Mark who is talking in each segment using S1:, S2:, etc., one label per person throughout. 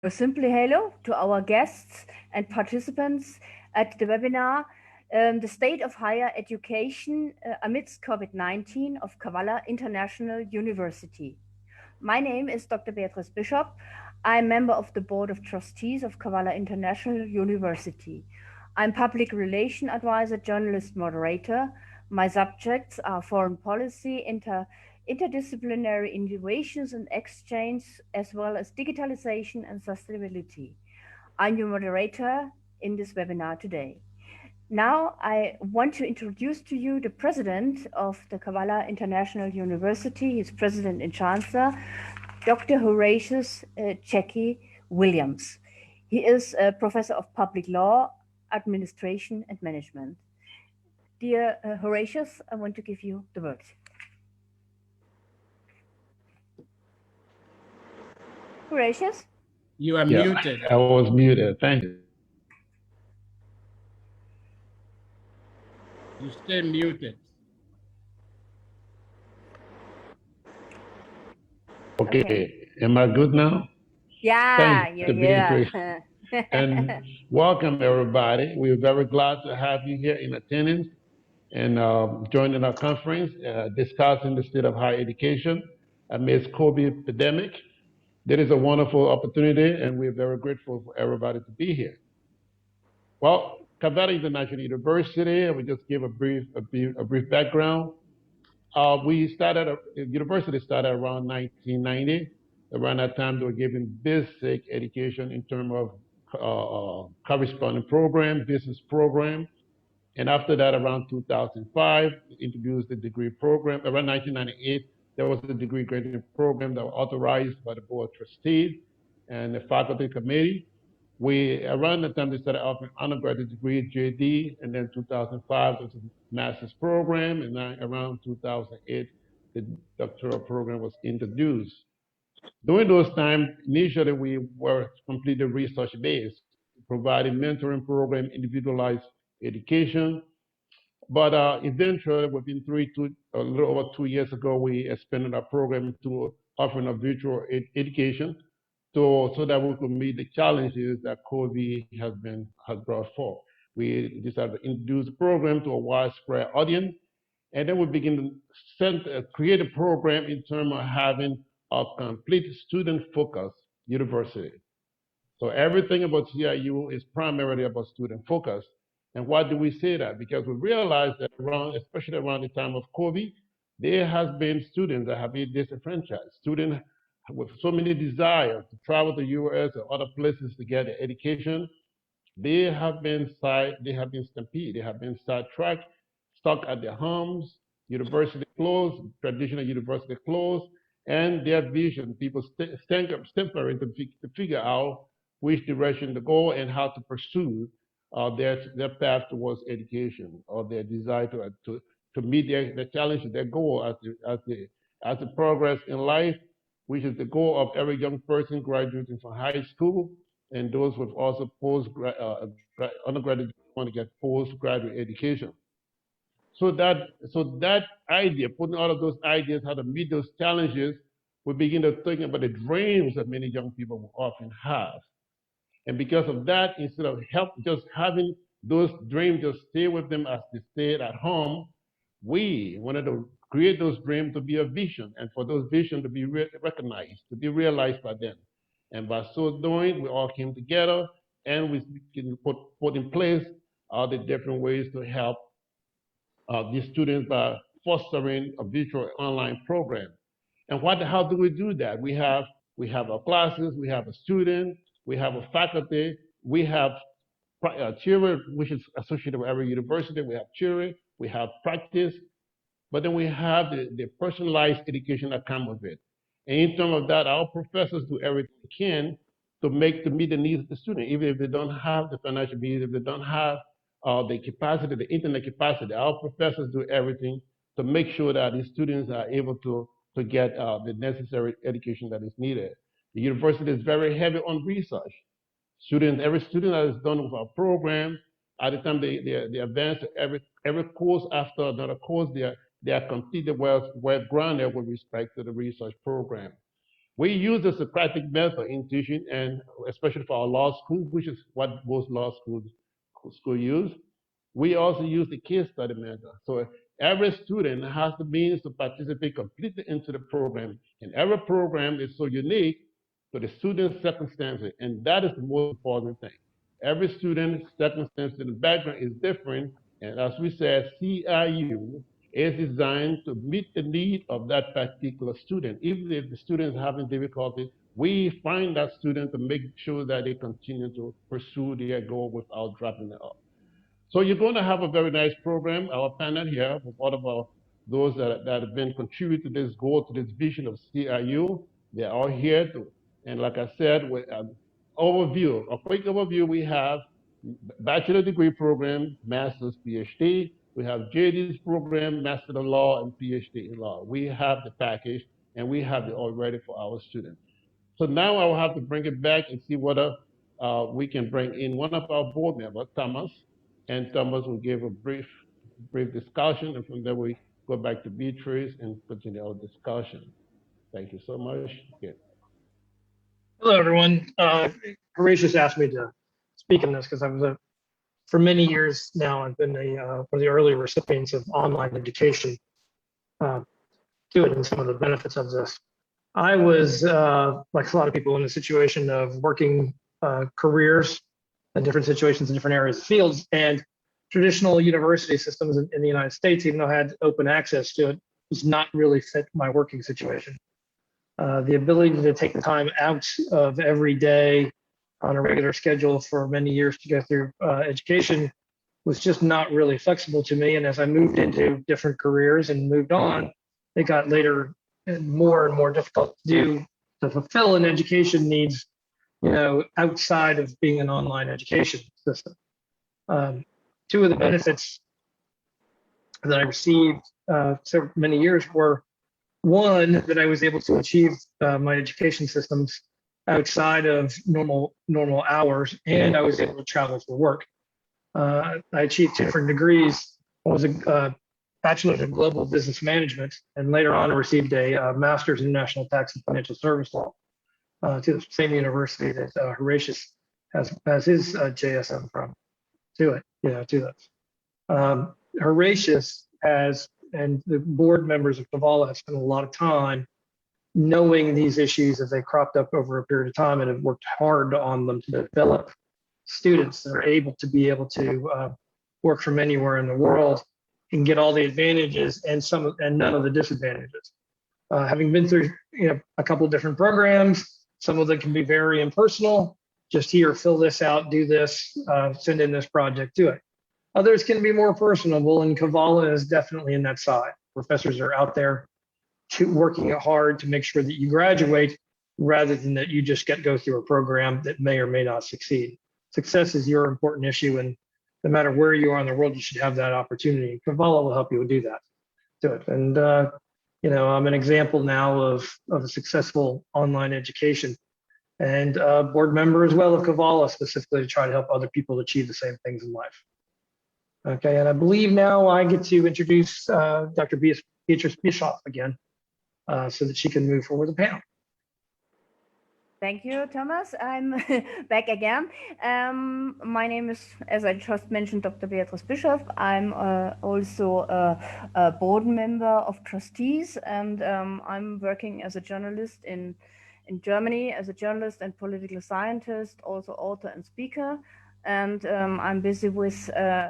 S1: Simply hello to our guests and participants at the webinar, The State of Higher Education Amidst COVID-19 of Kavala International University. My name is Dr. Beatrice Bischoff. I'm member of the Board of Trustees of Kavala International University. I'm public relation advisor, journalist, moderator. My subjects are foreign policy, interdisciplinary innovations and exchange, as well as digitalization and sustainability. I'm your moderator in this webinar today. Now I want to introduce to you the president of the Kavala International University, his president and chancellor, Dr. Horatius Jackie Williams. He is a professor of public law, administration and management. Dear Horatius, I want to give you the word. Horatius?
S2: You are muted.
S3: I was muted. Thank you.
S2: You stay muted.
S3: Okay. Am I good now?
S1: Yeah,
S3: Thank you, Beatrice. And welcome, everybody. We're very glad to have you here in attendance and joining our conference discussing the state of higher education amidst COVID pandemic. That is a wonderful opportunity, and we're very grateful for everybody to be here. Well, Kavala International University, we just give a brief background. University started around 1990. Around that time, they were giving basic education in terms of corresponding program, business program. And after that, around 2005, introduced the degree program. Around 1998, there was a degree granting program that was authorized by the Board of Trustees and the faculty committee. Around the time they started offering undergraduate degree, JD, and then 2005 there was a master's program, and then around 2008 the doctoral program was introduced. During those times, initially we were completely research-based, providing mentoring program, individualized education, but eventually within a little over 2 years ago, we expanded our program to offering a virtual education so that we could meet the challenges that COVID has brought forth. We decided to introduce the program to a widespread audience, and then we begin to create a program in terms of having a complete student-focused university. So everything about CIU is primarily about student focus. And why do we say that? Because we realized that especially around the time of COVID, there has been students that have been disenfranchised, students with so many desires to travel to the US or other places to get education. They have been stampeded, they have been sidetracked, stuck at their homes, university closed, traditional university closed, and their vision, people temporary to figure out which direction to go and how to pursue their path towards education or their desire to meet their challenges, their goal as the progress in life, which is the goal of every young person graduating from high school, and those with also undergraduate want to get postgraduate education. So that idea, putting all of those ideas, how to meet those challenges, we begin to think about the dreams that many young people will often have. And because of that, instead of just having those dreams just stay with them as they stayed at home, we wanted to create those dreams to be a vision and for those visions to be recognized, to be realized by them. And by so doing, we all came together and we can put in place all the different ways to help these students by fostering a virtual online program. And how do we do that? We have our classes, we have a student, we have a faculty, we have theory, which is associated with every university. We have theory, we have practice, but then we have the personalized education that comes with it. And in terms of that, our professors do everything they can to meet the needs of the student, even if they don't have the financial means, if they don't have the capacity, the internet capacity. Our professors do everything to make sure that the students are able to get the necessary education that is needed. The university is very heavy on research. Every student that is done with our program, at the time they advance to every course after another course, they are completely well grounded with respect to the research program. We use the Socratic method in teaching, and especially for our law school, which is what most law schools use. We also use the case study method. So every student has the means to participate completely into the program, and every program is so unique to the student's circumstances, and that is the most important thing. Every student's circumstances and background is different, and as we said, CIU is designed to meet the need of that particular student. Even if the student is having difficulty, we find that student to make sure that they continue to pursue their goal without dropping it off. So you're going to have a very nice program. Our panel here, with all of those that have been contributing to this goal, to this vision of CIU, they're all here to. And like I said, with a quick overview, we have bachelor degree program, master's, PhD. We have JD's program, Master of Law and PhD in Law. We have the package, and we have it all ready for our students. So now I will have to bring it back and see whether we can bring in one of our board members, Thomas, and Thomas will give a brief discussion, and from there we go back to Beatrice and continue our discussion. Thank you so much. Yeah.
S4: Hello, everyone. Horatius asked me to speak in this because I was for many years now, I've been one of the early recipients of online education to it and some of the benefits of this. I was, like a lot of people, in a situation of working careers in different situations in different areas of fields, and traditional university systems in the United States, even though I had open access to it, does not really fit my working situation. The ability to take the time out of every day on a regular schedule for many years to go through education was just not really flexible to me. And as I moved into different careers and moved on, it got later and more difficult to fulfill an education needs, outside of being an online education system. Two of the benefits that I received so many years were, one, that I was able to achieve my education systems outside of normal hours, and I was able to travel for work. I achieved 2 different degrees. One was a bachelor's in global business management, and later on I received a master's in international tax and financial service law to the same university that Horatius has his JSM from. To that. Horatius has, and the board members of Kavala have spent a lot of time knowing these issues as they cropped up over a period of time, and have worked hard on them to develop students that are able to work from anywhere in the world and get all the advantages and none of the disadvantages. Having been through a couple of different programs, some of them can be very impersonal. Just here, fill this out, do this, send in this project, do it. Others can be more personable, and Kavala is definitely in that side. Professors are out there working hard to make sure that you graduate, rather than that you just go through a program that may or may not succeed. Success is your important issue, and no matter where you are in the world, you should have that opportunity. Kavala will help you do that. Do it. And I'm an example now of a successful online education, and board member as well of Kavala, specifically to try to help other people achieve the same things in life. Okay, and I believe now I get to introduce Dr. Beatrice Bischoff again, so that she can move forward the panel.
S1: Thank you, Thomas. I'm back again. My name is, as I just mentioned, Dr. Beatrice Bischoff. I'm also a board member of trustees, and I'm working as a journalist in Germany, as a journalist and political scientist, also author and speaker. And I'm busy with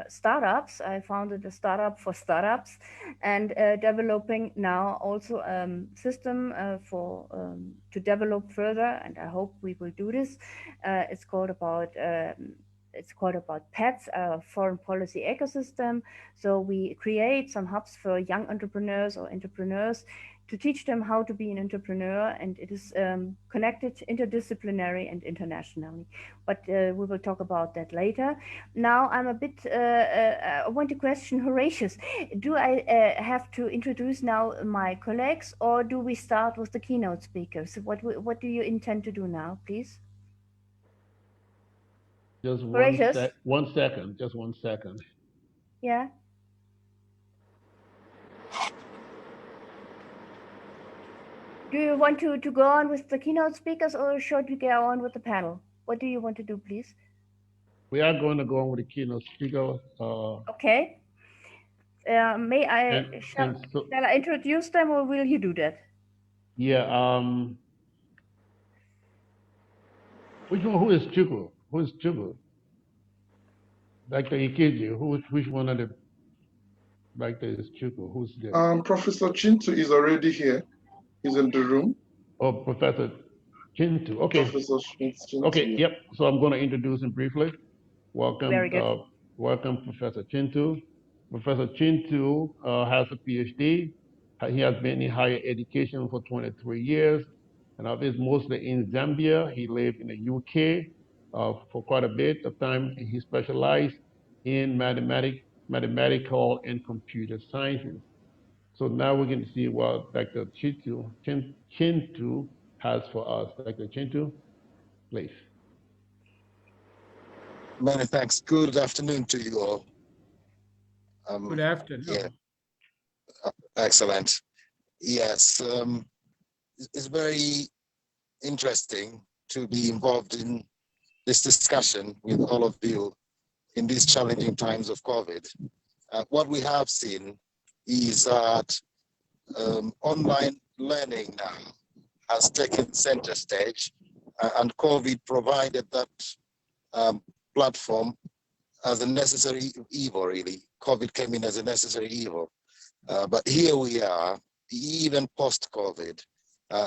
S1: startups. I founded a startup for startups, and developing now also a system to develop further. And I hope we will do this. It's called about PETS, foreign policy ecosystem. So we create some hubs for young entrepreneurs or entrepreneurs to teach them how to be an entrepreneur, and it is connected interdisciplinary and internationally. But we will talk about that later. Now I'm a bit, I want to question Horatius. Do I have to introduce now my colleagues, or do we start with the keynote speakers? What do you intend to do now, please?
S3: Just
S1: Horatius?
S3: 1 second, just 1 second.
S1: Yeah. Do you want to go on with the keynote speakers, or should we go on with the panel? What do you want to do, please?
S3: We are going to go on with the keynote speaker.
S1: Okay. May I, shall I introduce them, or will you do that?
S3: Yeah. Which one? Who is Chuku? Who is Chuku? Dr. Ikeji. Which one of the Dr. is Chuku? Who's there?
S5: Professor Chintu is already here. He's in the room.
S3: Oh, Professor Chintu. Okay.
S5: Professor Chintu.
S3: Okay.
S5: Yeah.
S3: Yep. So I'm going to introduce him briefly. Welcome.
S1: Very good.
S3: Welcome, Professor Chintu. Professor Chintu has a PhD. He has been in higher education for 23 years, and of this mostly in Zambia. He lived in the UK for quite a bit of time. He specialized in mathematical and computer sciences. So now we're going to see what Dr. Chintu has for us. Dr. Chintu, please.
S6: Many thanks. Good afternoon to you all.
S2: Good afternoon.
S6: Yeah, excellent. Yes, it's very interesting to be involved in this discussion with all of you in these challenging times of COVID. What we have seen is that online learning now has taken center stage, and COVID provided that platform as a necessary evil, really. COVID came in as a necessary evil. But here we are, even post-COVID,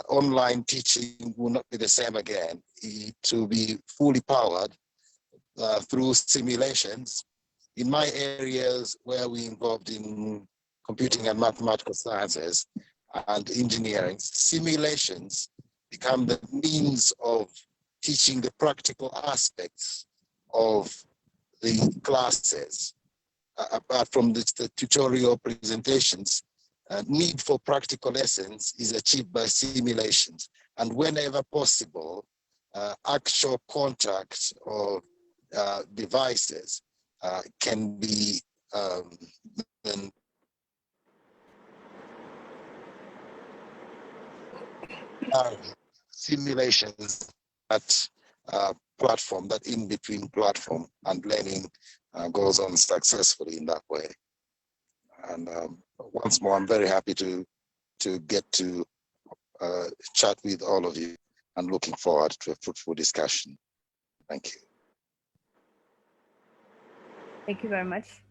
S6: online teaching will not be the same again. To be fully powered through simulations. In my areas where we involved in computing and mathematical sciences and engineering, simulations become the means of teaching the practical aspects of the classes. Apart from the tutorial presentations, need for practical lessons is achieved by simulations. And whenever possible, actual contact of devices can be simulations at platform, that in-between platform, and learning goes on successfully in that way. And once more, I'm very happy to get to chat with all of you and looking forward to a fruitful discussion. Thank you.
S1: Thank you very much.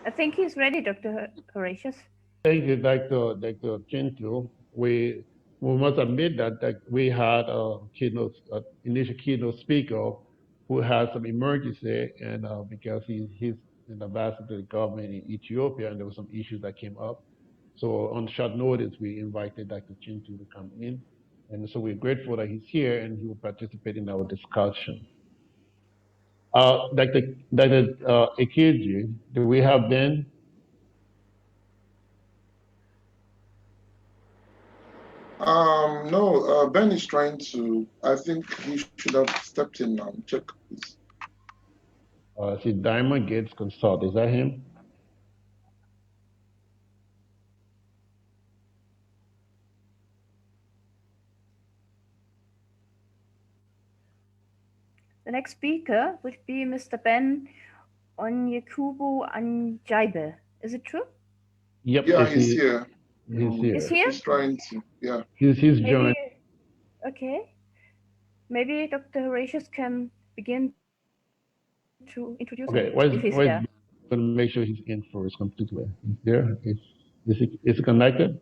S1: I think he's ready, Dr. Horatius.
S3: Thank you, Dr. Chintu. We must admit that we had a initial keynote speaker who had some emergency, and because he's an ambassador to the government in Ethiopia, and there were some issues that came up. So on short notice, we invited Dr. Chintu to come in. And so we're grateful that he's here and he will participate in our discussion. Dr. Ekechi, do we have Ben?
S5: No, Ben is trying to, I think he should have stepped in now. Check, please.
S3: See, Diamond Gates Consult, is that him?
S1: The next speaker would be Mr. Ben Aybe. Is it true?
S3: Yep.
S5: Yeah, he's here.
S3: He's here.
S1: Is here?
S5: He's trying to, yeah.
S3: He's joined.
S1: Okay. Maybe Dr. Horatius can begin to introduce him.
S3: If he's there. Going to make sure he's in first completely. He's there. Is he connected?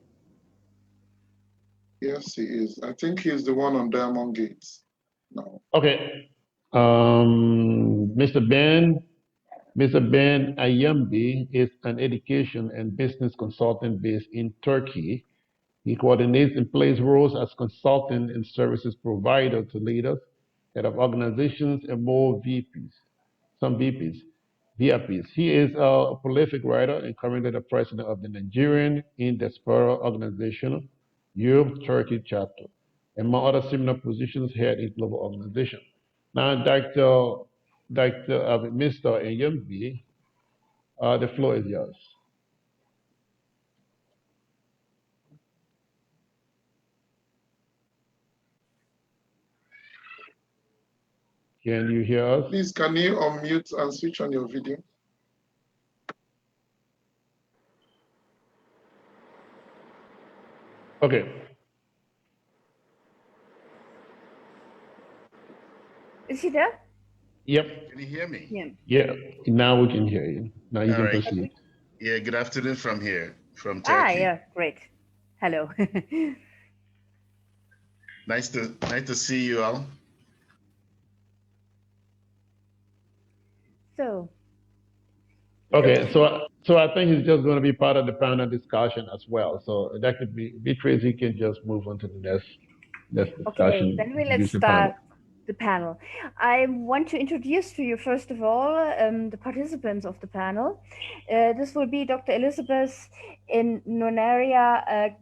S5: Yes, he is. I think he's the one on Diamond Gates now.
S3: Okay. Mr. Ben Aybe is an education and business consultant based in Turkey. He coordinates and plays roles as consultant and services provider to leaders, head of organizations, and more VPs. He is a prolific writer and currently the president of the Nigerian in Diaspora Organization, Europe-Turkey chapter, and among other similar positions here in global organization. Now, Mr. Aybe, the floor is yours. Can you hear us?
S5: Please, can you unmute and switch on your video?
S3: Okay.
S1: Is he there?
S3: Yep.
S7: Can you hear me?
S1: Yeah.
S3: Yeah. Now we can hear you. Now you can proceed.
S7: Yeah, good afternoon from here, from Turkey.
S1: Yeah, great. Hello.
S7: Nice to see you all.
S1: So.
S3: Okay, so I think he's just going to be part of the panel discussion as well. So that could be Beatrice. You can just move on to the next discussion.
S1: Okay, then let's start the panel. I want to introduce to you first of all the participants of the panel. This will be Dr. Elizabeth Nonaria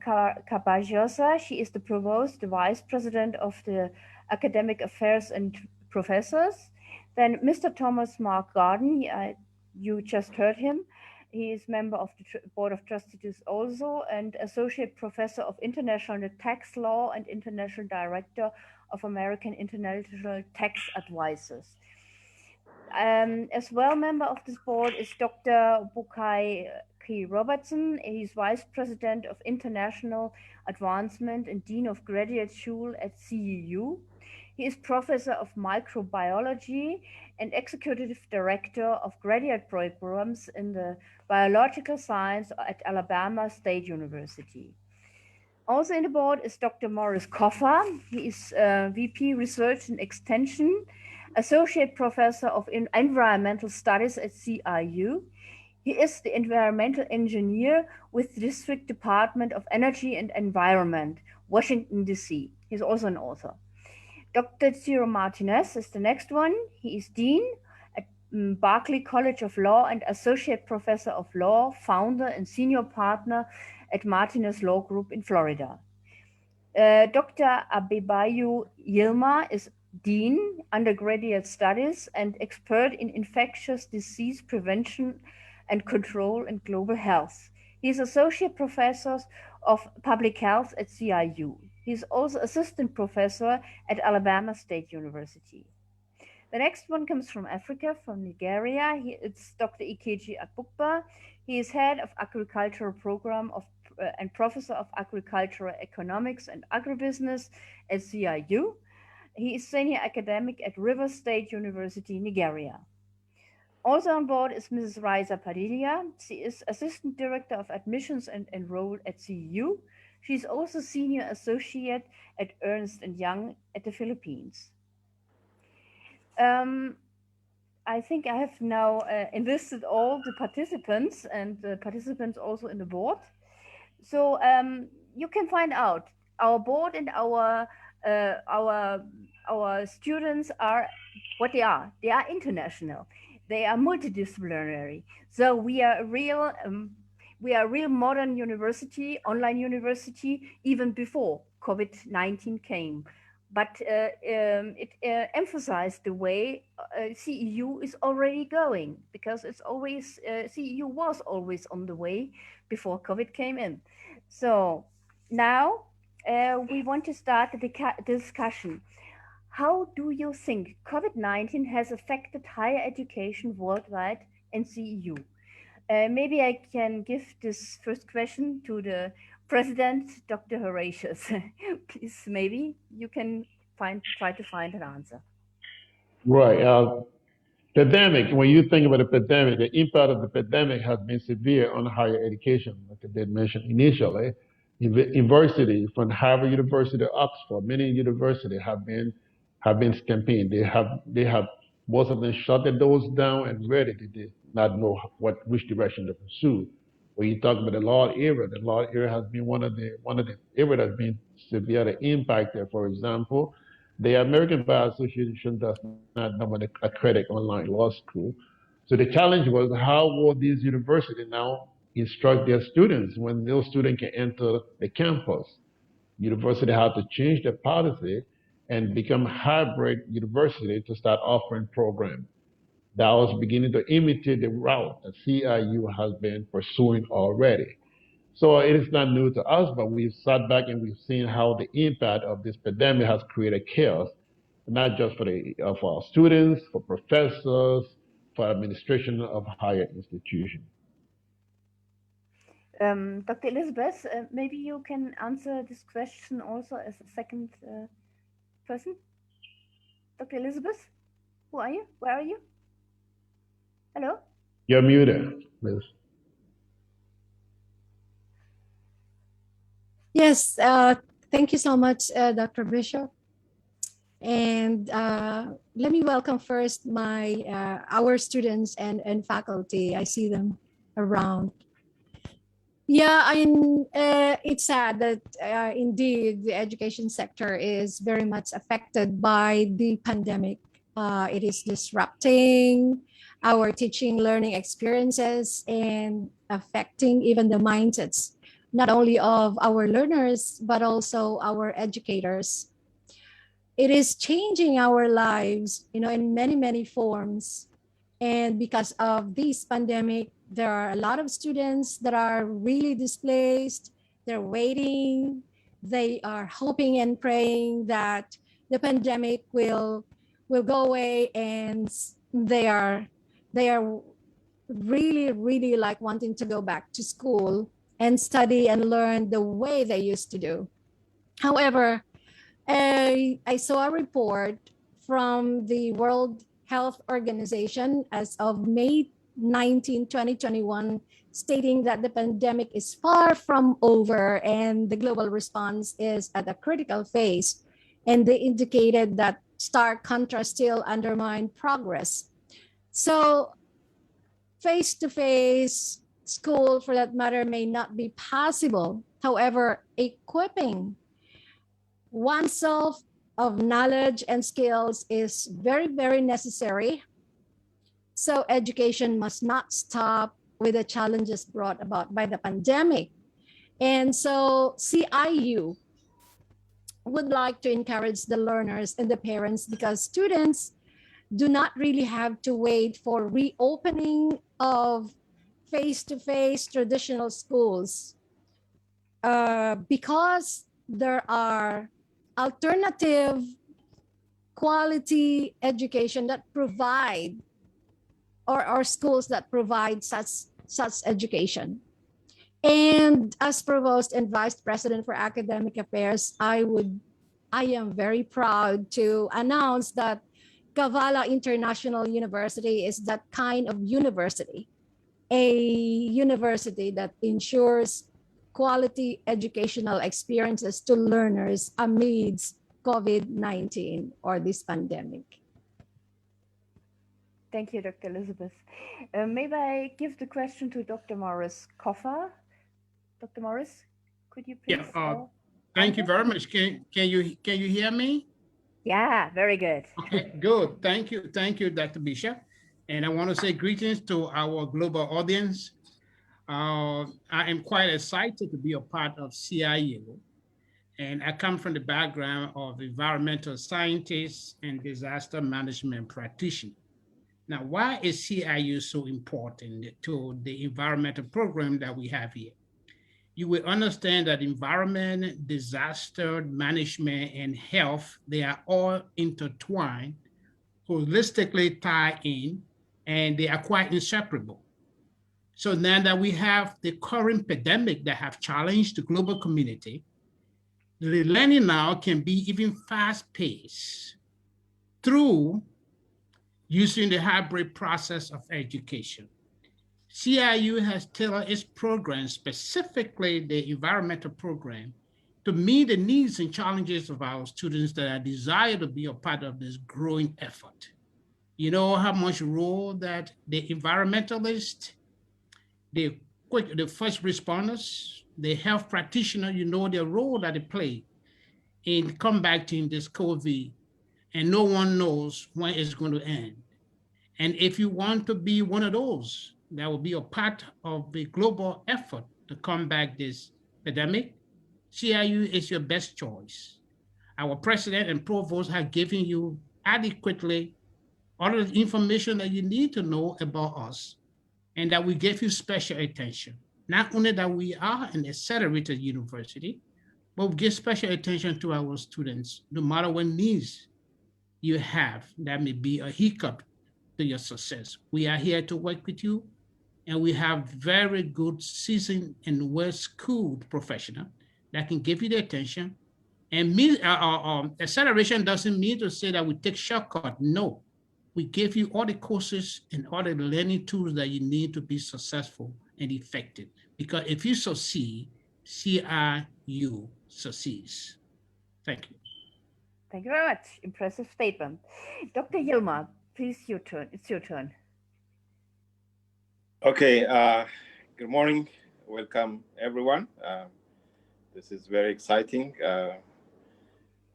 S1: Cabajosa. She is the provost, the vice president of the Academic Affairs and Professors. Then Mr. Thomas Mark Garden. You just heard him. He is member of the Board of Trustees also and Associate Professor of International Tax Law and International Director of American International Tax Advisors. As well, member of this board is Dr. Bukai K. Robertson. He's Vice President of International Advancement and Dean of Graduate School at CEU. He is Professor of Microbiology and Executive Director of Graduate Programs in the Biological Science at Alabama State University. Also in the board is Dr. Morris Koffer. He is VP Research and Extension, Associate Professor of Environmental Studies at CIU. He is the environmental engineer with the District Department of Energy and Environment, Washington, D.C. He's also an author. Dr. Ciro Martinez is the next one. He is Dean at Berkeley College of Law and Associate Professor of Law, founder and senior partner at Martinez Law Group in Florida. Dr. Abebayo Yilma is Dean, Undergraduate Studies and expert in infectious disease prevention and control and global health. He is Associate Professor of Public Health at CIU. He is also Assistant Professor at Alabama State University. The next one comes from Africa, from Nigeria. It's Dr. Ekechi Akpukpa. He is Head of Agricultural Program and Professor of Agricultural Economics and Agribusiness at CIU. He is Senior Academic at Rivers State University, Nigeria. Also on board is Mrs. Raisa Padilla. She is Assistant Director of Admissions and Enroll at CEU. She is also Senior Associate at Ernst & Young at the Philippines. I think I have now enlisted all the participants and the participants also in the board. So you can find out our board and our students are what they are. They are international. They are multidisciplinary. So we are a real modern university, online university, even before COVID-19 came. But it emphasized the way CEU is already going, because it's always CEU was always on the way before COVID came in. So now we want to start the discussion. How do you think COVID-19 has affected higher education worldwide and CEU? Maybe I can give this first question to the President, Dr. Horatius. Please, maybe you can try to find an answer.
S3: Right. Pandemic, when you think about the pandemic, the impact of the pandemic has been severe on higher education, like I did mention initially. University, from Harvard University to Oxford, many universities have been stampeded. They have most of them shut their doors down and ready. They did not know which direction to pursue. When you talk about the law area has been one of the areas that's been severely impacted. For example, the American Bar Association does not normally accredit online law school. So the challenge was, how will these universities now instruct their students when those students can enter the campus? University had to change their policy and become hybrid university to start offering programs. That was beginning to imitate the route that CIU has been pursuing already. So it is not new to us, but we've sat back and we've seen how the impact of this pandemic has created chaos not just for our students, for professors, for administration of higher institutions.
S1: Dr. Elizabeth, maybe you can answer this question also as a second person. Dr. Elizabeth, who are you? Where are you? Hello?
S3: You're muted, Liz.
S8: Yes, thank you so much, Dr. Bishop. And let me welcome first our students and faculty. I see them around. Yeah, it's sad that indeed the education sector is very much affected by the pandemic. It is disrupting our teaching learning experiences and affecting even the mindsets, not only of our learners, but also our educators. It is changing our lives, in many, many forms. And because of this pandemic, there are a lot of students that are really displaced. They're waiting. They are hoping and praying that the pandemic will go away, and they are really, really like wanting to go back to school and study and learn the way they used to do. However, I saw a report from the World Health Organization as of May 19, 2021, stating that the pandemic is far from over and the global response is at a critical phase. And they indicated that stark contrast still undermine progress. So face-to-face school, for that matter, may not be possible. However, equipping oneself of knowledge and skills is very, very necessary. So education must not stop with the challenges brought about by the pandemic. And so CIU would like to encourage the learners and the parents, because students do not really have to wait for reopening of face-to-face traditional schools, because there are alternative quality education that provide, or schools that provide such education. And as Provost and Vice President for Academic Affairs, I am very proud to announce that Kavala International University is that kind of university, a university that ensures quality educational experiences to learners amidst COVID-19 or this pandemic.
S1: Thank you, Dr. Elizabeth. Maybe I give the question to Dr. Morris Koffer. Dr. Morris, could you please?
S2: Yeah, thank you very much. Can you hear me?
S1: Yeah, very good.
S2: Okay, good. Thank you, Dr. Bishop. And I want to say greetings to our global audience. I am quite excited to be a part of CIU. And I come from the background of environmental scientists and disaster management practitioner. Now, why is CIU so important to the environmental program that we have here? You will understand that environment, disaster management, and health, they are all intertwined, holistically tied in, and they are quite inseparable. So now that we have the current pandemic that have challenged the global community, the learning now can be even fast-paced through using the hybrid process of education. CIU has tailored its program, specifically the environmental program, to meet the needs and challenges of our students that are desire to be a part of this growing effort. You know how much role that the environmentalists, the first responders, the health practitioner, you know the role that they play in combating this COVID, and no one knows when it's going to end. And if you want to be one of those that will be a part of the global effort to combat this pandemic, CIU is your best choice. Our president and provost have given you adequately all of the information that you need to know about us, and that we give you special attention. Not only that we are an accelerated university, but we give special attention to our students, no matter what needs you have that may be a hiccup to your success. We are here to work with you, and we have very good, seasoned, and well-schooled professional that can give you the attention. And acceleration doesn't mean to say that we take shortcut. No, we give you all the courses and all the learning tools that you need to be successful and effective. Because if you succeed, CIU succeeds. Thank you.
S1: Thank you very much. Impressive statement. Dr. Yilmaz, please, your turn. It's your turn.
S9: Okay. Good morning. Welcome, everyone. This is very exciting.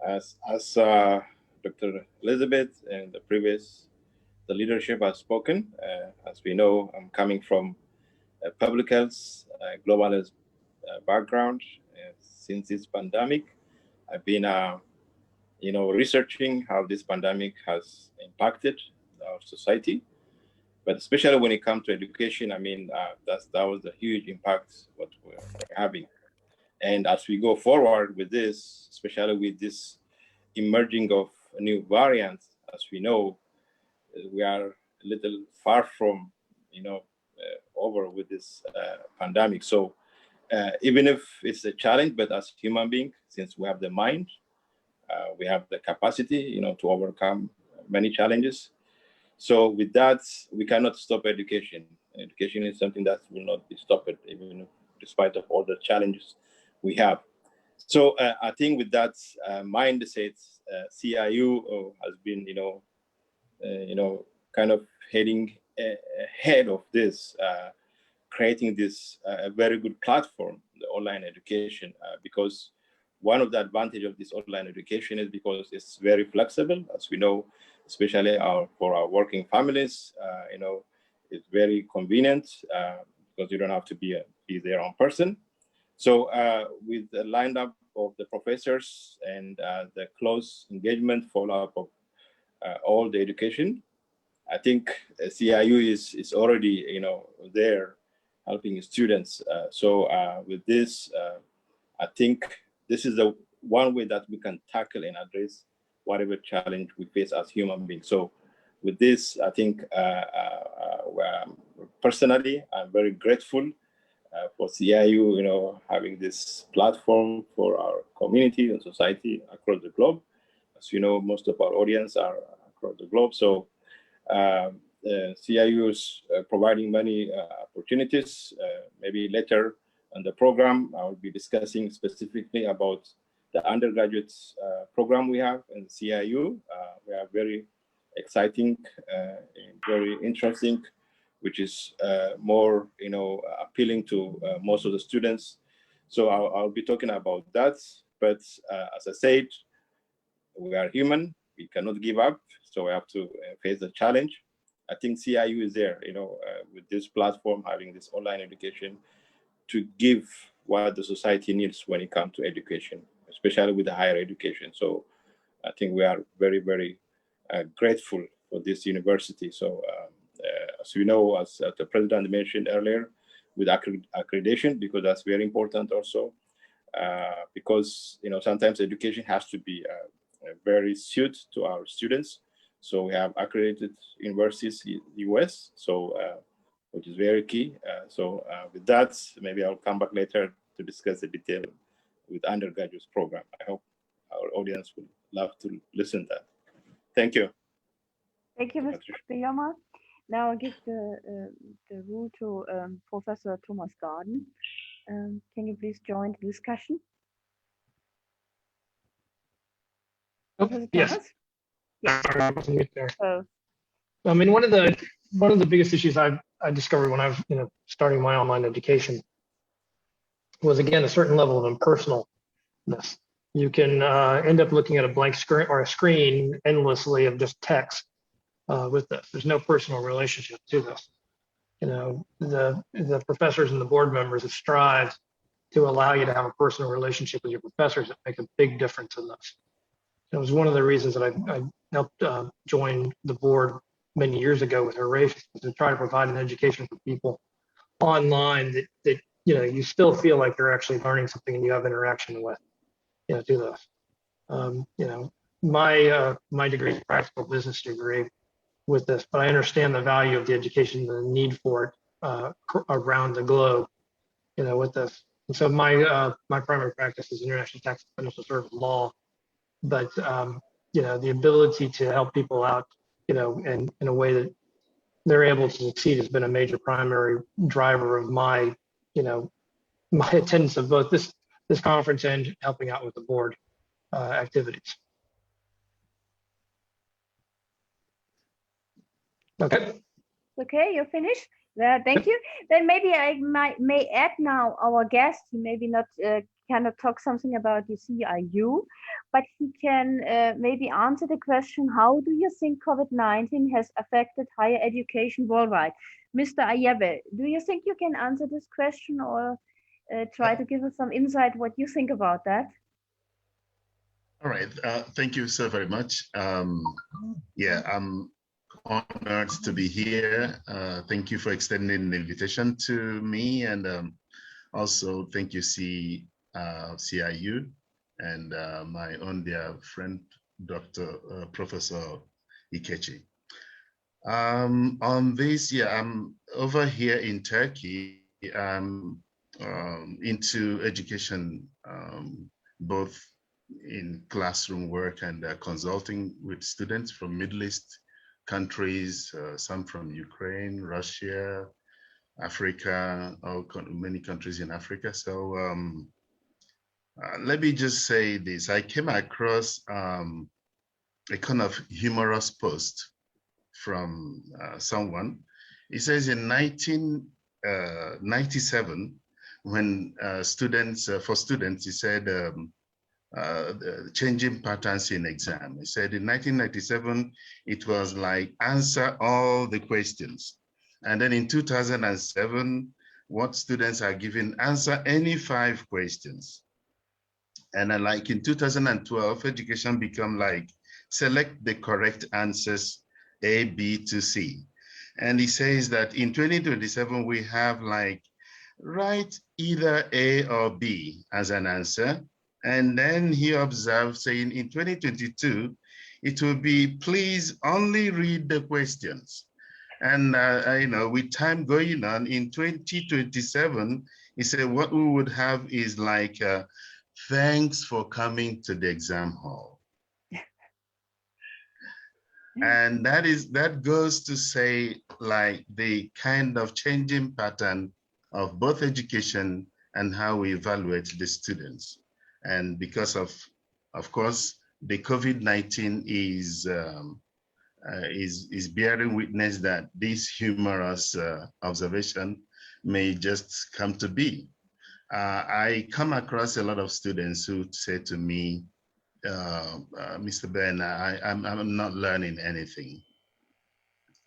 S9: As Dr. Elizabeth and the leadership has spoken, as we know, I'm coming from a public health, global health background. Since this pandemic, I've been, researching how this pandemic has impacted our society, but especially when it comes to education, I mean, that was a huge impact what we're having. And as we go forward with this, especially with this emerging of new variants, as we know, we are a little far from, over with this pandemic. So even if it's a challenge, but as human beings, since we have the mind, we have the capacity, to overcome many challenges. So with that, we cannot stop education. Education is something that will not be stopped, even despite of all the challenges we have. So I think with that mindset, CIU has been, kind of heading ahead of this, creating this very good platform, the online education, because one of the advantages of this online education is because it's very flexible, as we know, especially for our working families. It's very convenient because you don't have to be there in person. So with the lineup of the professors and the close engagement follow-up of all the education, I think CIU is already there helping students. So with this, I think this is the one way that we can tackle and address whatever challenge we face as human beings. So with this, I think personally, I'm very grateful for CIU, having this platform for our community and society across the globe. As you know, most of our audience are across the globe. So CIU is providing many opportunities. Maybe later in the program, I will be discussing specifically about the undergraduate program we have in CIU. We are very exciting, very interesting, which is more, appealing to most of the students. So I'll be talking about that. But as I said, we are human. We cannot give up. So we have to face the challenge. I think CIU is there, with this platform, having this online education to give what the society needs when it comes to education, especially with the higher education. So I think we are very, very grateful for this university. So as we know, as the president mentioned earlier, with accreditation, because that's very important also, because sometimes education has to be very suited to our students. So we have accredited universities in the US, so which is very key. So with that, maybe I'll come back later to discuss the detail with undergraduate program. I hope our audience would love to listen to that. Thank you.
S1: Thank you, Mr. Yilmaz. Now I'll give the rule to Professor Thomas Garden. Can you please join the discussion? Professor
S4: Yes.
S1: Thomas?
S4: Yeah. Sorry, I wasn't mute there.
S1: Oh.
S4: I mean, one of the biggest issues I discovered when I was starting my online education was, again, a certain level of impersonalness. You can end up looking at a blank screen or a screen endlessly of just text with this. There's no personal relationship to this. The professors and the board members have strived to allow you to have a personal relationship with your professors that make a big difference in this. It was one of the reasons that I helped join the board many years ago with Horatio, to try to provide an education for people online that you still feel like you're actually learning something and you have interaction with, do this. my degree is a practical business degree with this, but I understand the value of the education, the need for it around the globe, with this. And so my primary practice is international tax and financial service law, but the ability to help people out, in a way that they're able to succeed has been a major primary driver of my attendance of both this conference and helping out with the board activities. Okay.
S1: Okay, you're finished. Thank you. Then maybe I may add now our guest. He maybe not cannot talk something about the CIU, but he can maybe answer the question: how do you think COVID-19 has affected higher education worldwide? Mr. Aybe, do you think you can answer this question, or try to give us some insight what you think about that?
S7: All right. Thank you so very much. Yeah, I'm honored to be here. Thank you for extending the invitation to me, and also thank you, CIU, and my own dear friend, Professor Ekechi. On this, yeah, I'm over here in Turkey. I'm into education, both in classroom work and consulting with students from Middle East countries, some from Ukraine, Russia, Africa, many countries in Africa. So let me just say this. I came across a kind of humorous post from someone. It says in 1997, when for students, he said, changing patterns in exam. He said in 1997, it was like answer all the questions. And then in 2007, what students are given, answer any 5 questions. And then like in 2012, education become like, select the correct answers, A, B to C. And he says that in 2027, we have like, write either A or B as an answer. And then he observed saying in 2022, it will be, please only read the questions. And with time going on, in 2027, he said what we would have is like, thanks for coming to the exam hall. And that goes to say like the kind of changing pattern of both education and how we evaluate the students. And because of course, the COVID-19 is bearing witness that this humorous observation may just come to be. I come across a lot of students who say to me, Mr. Ben, I'm not learning anything.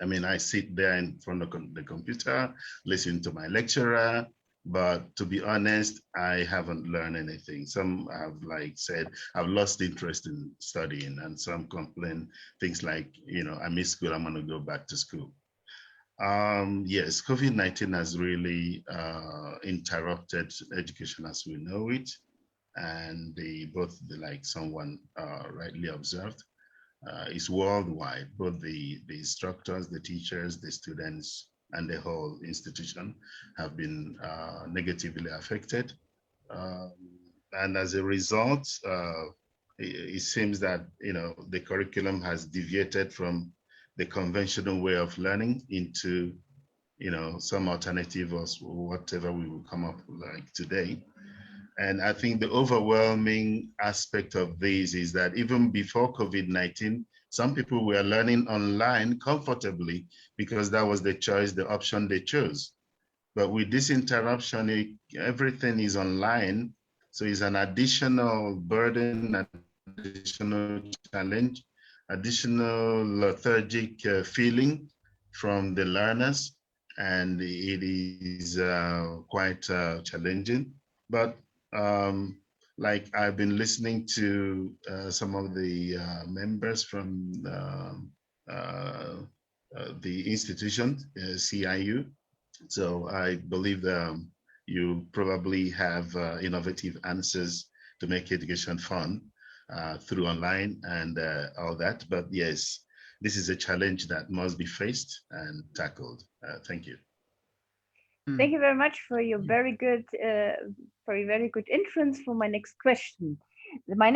S7: I mean, I sit there in front of the computer, listen to my lecturer, but to be honest, I haven't learned anything. Some have like said, I've lost interest in studying, and some complain things like, I miss school, I'm gonna go back to school. Yes, COVID-19 has really interrupted education as we know it. And like someone rightly observed, is worldwide. Both the instructors, the teachers, the students, and the whole institution have been negatively affected. And as a result, it seems that the curriculum has deviated from the conventional way of learning into some alternative or whatever we will come up like today. And I think the overwhelming aspect of this is that even before COVID-19, some people were learning online comfortably because that was the choice, the option they chose. But with this interruption, everything is online. So it's an additional burden, additional challenge, additional lethargic feeling from the learners. And it is quite challenging. But like I've been listening to some of the members from the institution, CIU. So I believe you probably have innovative answers to make education fun. through online and all that. But yes, this is a challenge that must be faced and tackled. Thank you.
S1: Thank you very much for your very good entrance for my next question. My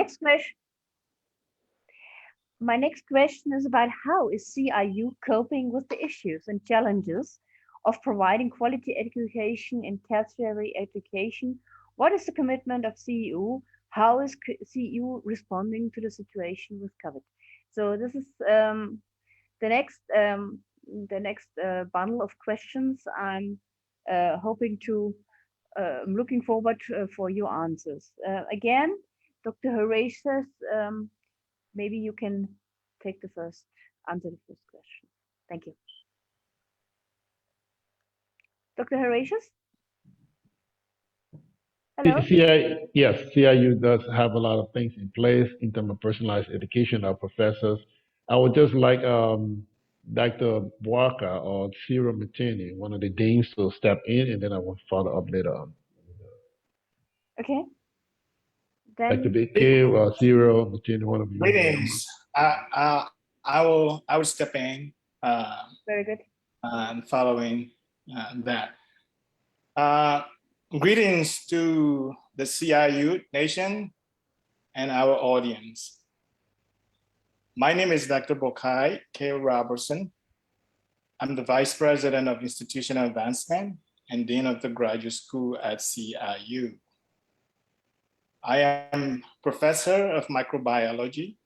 S1: next question is about how is CIU coping with the issues and challenges of providing quality education in tertiary education? What is the commitment of CEU? How is CEU responding to the situation with COVID? So this is the next bundle of questions. I'm looking forward for your answers. Again, Dr. Horatius, maybe you can answer the first question. Thank you. Dr. Horatius? Hello?
S3: Yes, CIU does have a lot of things in place in terms of personalized education of professors. I would just like Dr. Walker or Cyril Martini, one of the deans, to step in, and then I will follow up later on.
S1: Okay.
S3: Dr. BK or Cyril Martini, one of you.
S10: Greetings. I will step in.
S1: Very good.
S10: And following that. Greetings to the CIU Nation and our audience. My name is Dr. Bokai K. Robertson. I'm the Vice President of Institutional Advancement and Dean of the Graduate School at CIU. I am Professor of Microbiology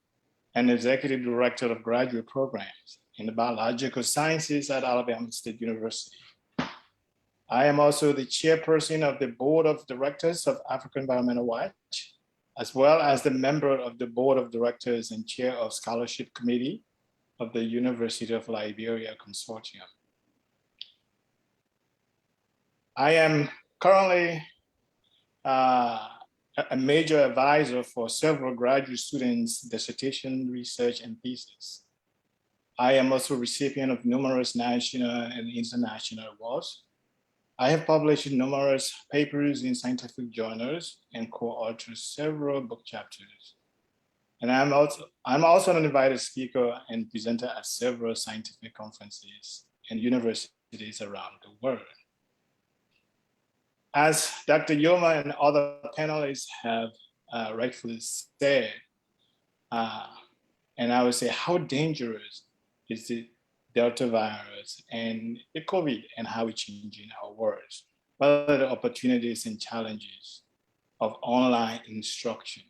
S10: and Executive Director of Graduate Programs in the Biological Sciences at Alabama State University. I am also the chairperson of the Board of Directors of African Environmental Watch, as well as the member of the Board of Directors and Chair of Scholarship Committee of the University of Liberia Consortium. I am currently a major advisor for several graduate students' dissertation, research, and thesis. I am also a recipient of numerous national and international awards. I have published numerous papers in scientific journals and co-authored several book chapters. And I'm also an invited speaker and presenter at several scientific conferences and universities around the world. As Dr. Yoma and other panelists have rightfully said, and I would say, how dangerous is the Delta virus and the COVID and how it's changing our world? What are the opportunities and challenges of online instruction?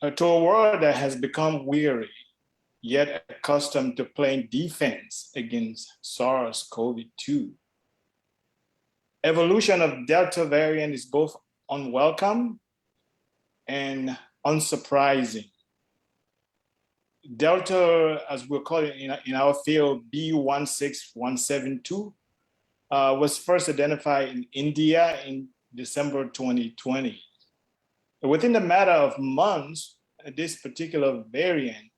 S10: To a world that has become weary, yet accustomed to playing defense against SARS-CoV-2. Evolution of Delta variant is both unwelcome and unsurprising. Delta, as we call it in our field, B16172, was first identified in India in December 2020. Within a matter of months, this particular variant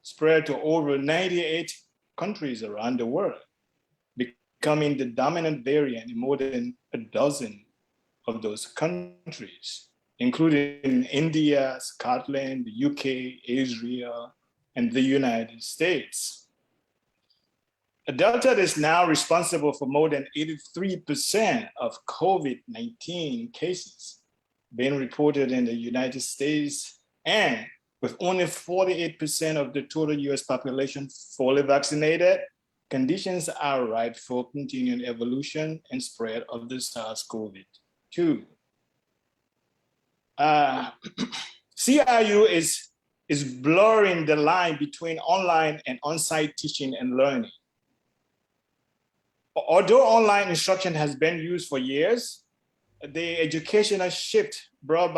S10: spread to over 98 countries around the world, becoming the dominant variant in more than a dozen of those countries, including India, Scotland, the UK, Israel, and the United States. Delta is now responsible for more than 83% of COVID-19 cases being reported in the United States, and with only 48% of the total US population fully vaccinated, conditions are ripe for continued evolution and spread of the SARS-CoV-2. CIU is blurring the line between online and on-site teaching and learning. Although online instruction has been used for years, the educational shift brought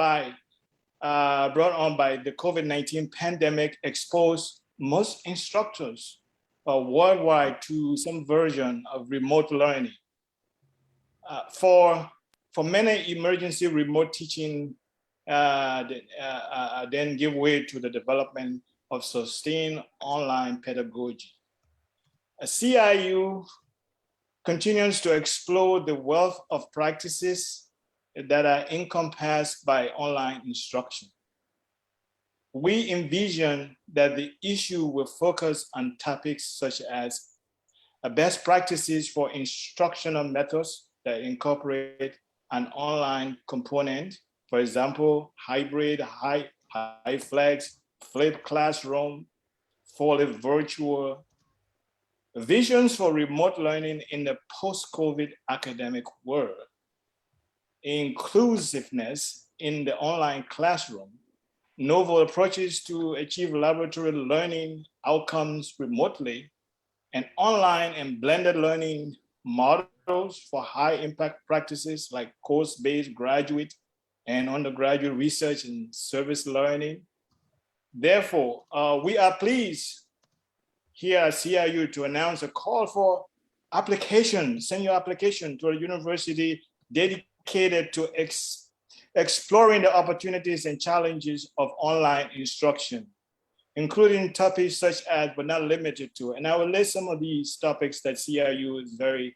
S10: on by the COVID-19 pandemic exposed most instructors worldwide to some version of remote learning. For many, emergency remote teaching then give way to the development of sustained online pedagogy. CIU continues to explore the wealth of practices that are encompassed by online instruction. we envision that the issue will focus on topics such as best practices for instructional methods that incorporate an online component, for example, hybrid, high flex, flipped classroom, fully virtual, visions for remote learning in the post-COVID academic world, inclusiveness in the online classroom, novel approaches to achieve laboratory learning outcomes remotely, and online and blended learning models for high impact practices like course-based graduate and undergraduate research and service learning. Therefore, we are pleased here at CIU to announce a call for application, send your application to a university dedicated to exploring the opportunities and challenges of online instruction, including topics such as, but not limited to, and I will list some of these topics that CIU is very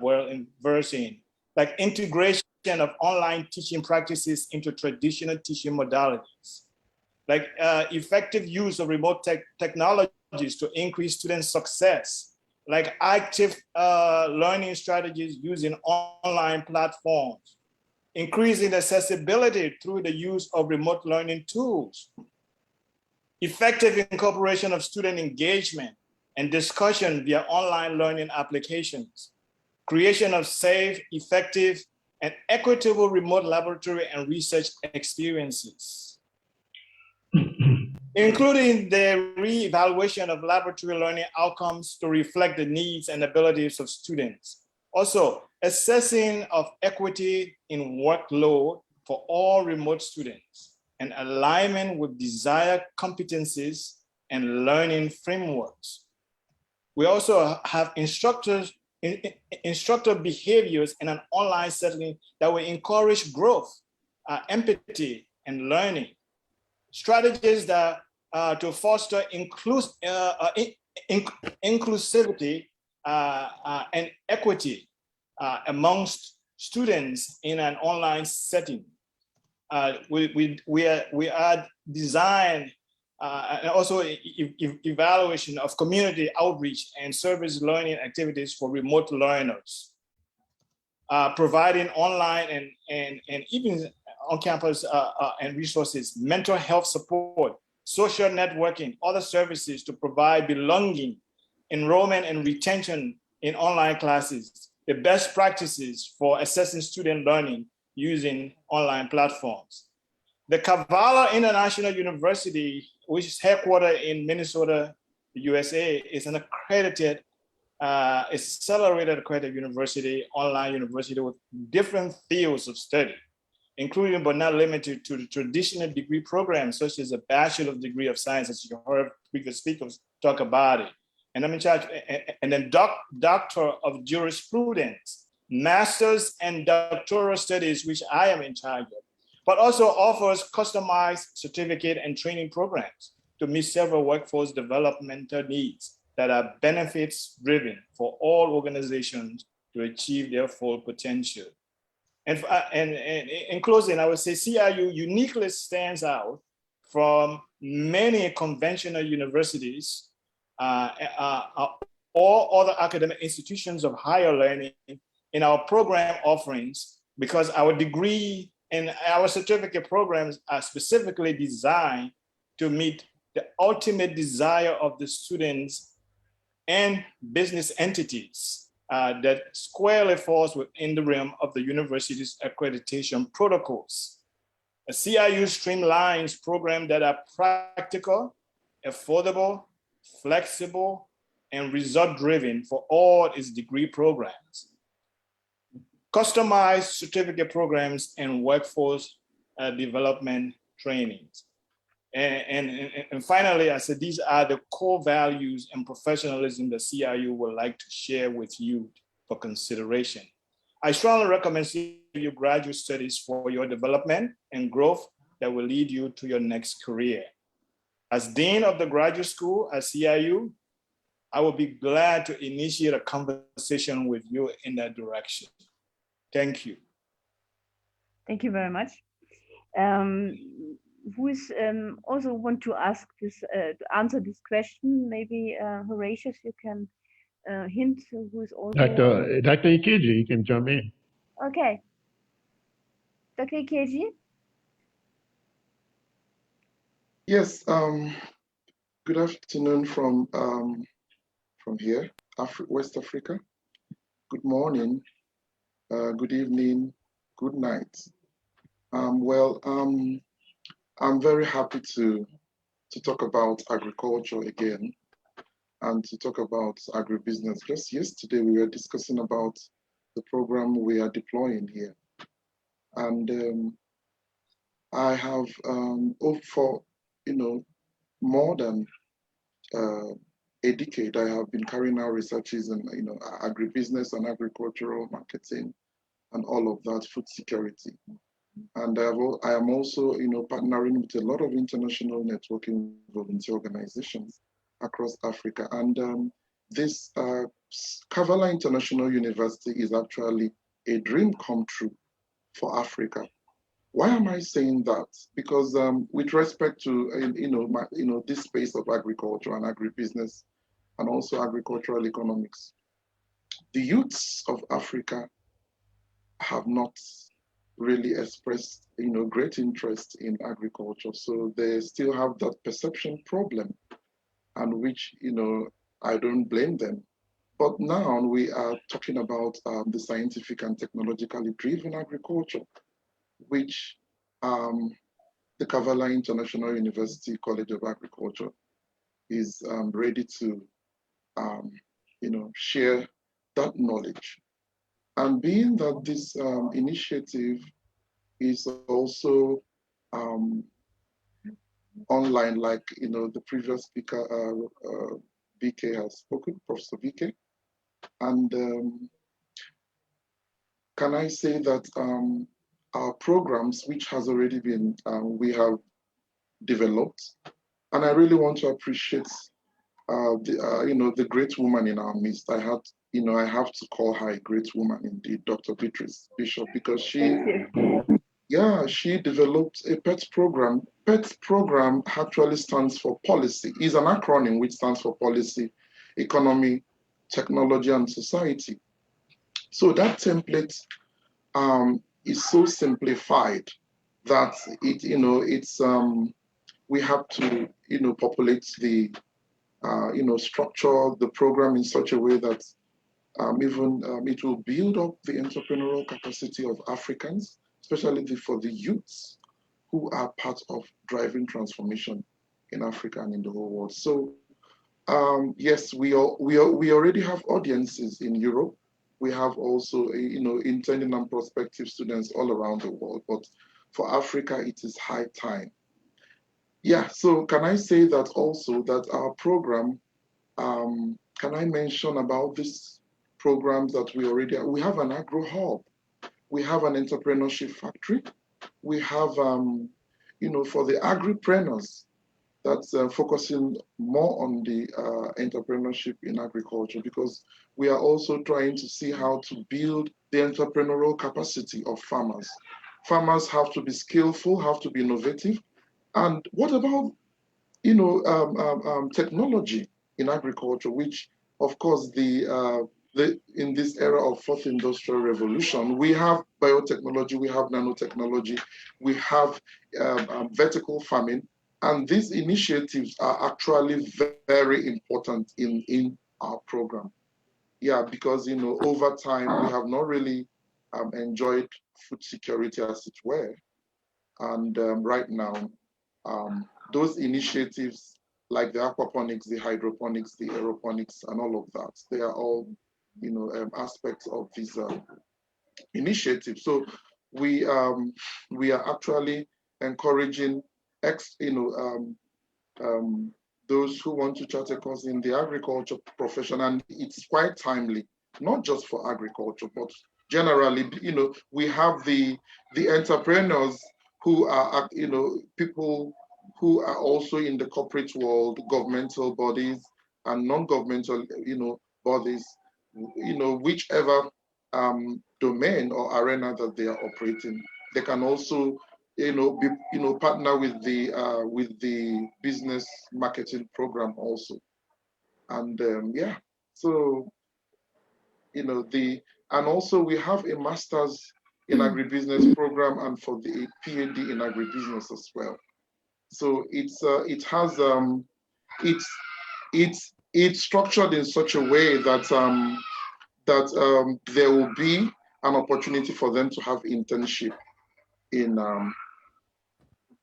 S10: well versed in, like integration of online teaching practices into traditional teaching modalities, like effective use of remote technologies to increase student success, like active learning strategies using online platforms, increasing accessibility through the use of remote learning tools, effective incorporation of student engagement and discussion via online learning applications, creation of safe, effective, and equitable remote laboratory and research experiences, including the re-evaluation of laboratory learning outcomes to reflect the needs and abilities of students. Also, assessing of equity in workload for all remote students and alignment with desired competencies and learning frameworks. We also have instructor behaviors in an online setting that will encourage growth, empathy, and learning. Strategies that to foster inclusivity and equity amongst students in an online setting. We are design and also evaluation of community outreach and service learning activities for remote learners, providing online and even on-campus and resources, mental health support, social networking, other services to provide belonging, enrollment and retention in online classes, the best practices for assessing student learning using online platforms. The Kavala International University, which is headquartered in Minnesota, USA, is an accredited, accelerated accredited university, online university with different fields of study, including but not limited to the traditional degree programs, such as a bachelor's degree of science, as you heard previous speakers talk about it. And I'm in charge, and then doctor of jurisprudence, master's and doctoral studies, which I am in charge of, but also offers customized certificate and training programs to meet several workforce developmental needs that are benefits driven for all organizations to achieve their full potential. And in closing, I would say CIU uniquely stands out from many conventional universities or other academic institutions of higher learning in our program offerings, because our degree and our certificate programs are specifically designed to meet the ultimate desire of the students and business entities that squarely falls within the realm of the university's accreditation protocols. A CIU streamlines programs that are practical, affordable, flexible, and result-driven for all its degree programs, customized certificate programs, and workforce development trainings. And finally, I said, these are the core values and professionalism that CIU would like to share with you for consideration. I strongly recommend CIU graduate studies for your development and growth that will lead you to your next career. As Dean of the Graduate School at CIU, I will be glad to initiate a conversation with you in that direction. Thank you.
S1: Thank you very much. who is also want to ask this, to answer this question? Maybe Horatius, you can hint who is also.
S3: Dr. Ekechi, you can jump in.
S1: Okay. Dr. Ekechi?
S5: Yes, good afternoon from here, West Africa. Good morning, good evening, good night. Well, I'm very happy to talk about agriculture again and to talk about agribusiness. Just yesterday, we were discussing about the program we are deploying here. And I have, for, more than a decade, I have been carrying out researches in, agribusiness and agricultural marketing and all of that, food security. And I am also, partnering with a lot of international networking volunteer organizations across Africa. And this Kavala International University is actually a dream come true for Africa. Why am I saying that? Because with respect to, this space of agriculture and agribusiness and also agricultural economics, the youths of Africa have not really expressed, great interest in agriculture. So they still have that perception problem, and which, I don't blame them. But now we are talking about the scientific and technologically driven agriculture, which the Kavala International University College of Agriculture is ready to, share that knowledge. And being that this initiative is also online, like the previous speaker, BK has spoken, Professor BK. And can I say that our programs, which has already been, we have developed, and I really want to appreciate the great woman in our midst. I have to call her a great woman indeed, Dr. Beatrice Bishop, because she developed a PET program. PET program actually stands for policy, is an acronym which stands for policy, economy, technology, and society. So that template is so simplified that we have to, populate the, structure the program in such a way that it will build up the entrepreneurial capacity of Africans, especially for the youths who are part of driving transformation in Africa and in the whole world. So yes, we already have audiences in Europe. We have also, intending and prospective students all around the world. But for Africa, it is high time. Yeah, so can I say that also that our program, can I mention about this programs that we have an agro hub, we have an entrepreneurship factory, we have, for the agripreneurs, that's focusing more on the entrepreneurship in agriculture, because we are also trying to see how to build the entrepreneurial capacity of farmers. Farmers have to be skillful, have to be innovative. And what about, technology in agriculture, which of course in this era of fourth industrial revolution, we have biotechnology, we have nanotechnology, we have vertical farming, and these initiatives are actually very important in our program. Yeah, because over time we have not really enjoyed food security as it were, and right now those initiatives like the aquaponics, the hydroponics, the aeroponics, and all of that, they are all aspects of these initiatives. So we are actually encouraging those who want to chart a course in the agriculture profession, and it's quite timely, not just for agriculture, but generally, we have the entrepreneurs who are, people who are also in the corporate world, governmental bodies and non-governmental, bodies, whichever domain or arena that they are operating. They can also partner with the business marketing program also. And yeah, so and also we have a master's in agribusiness program and for the PhD in agribusiness as well. So it's structured in such a way that there will be an opportunity for them to have internship in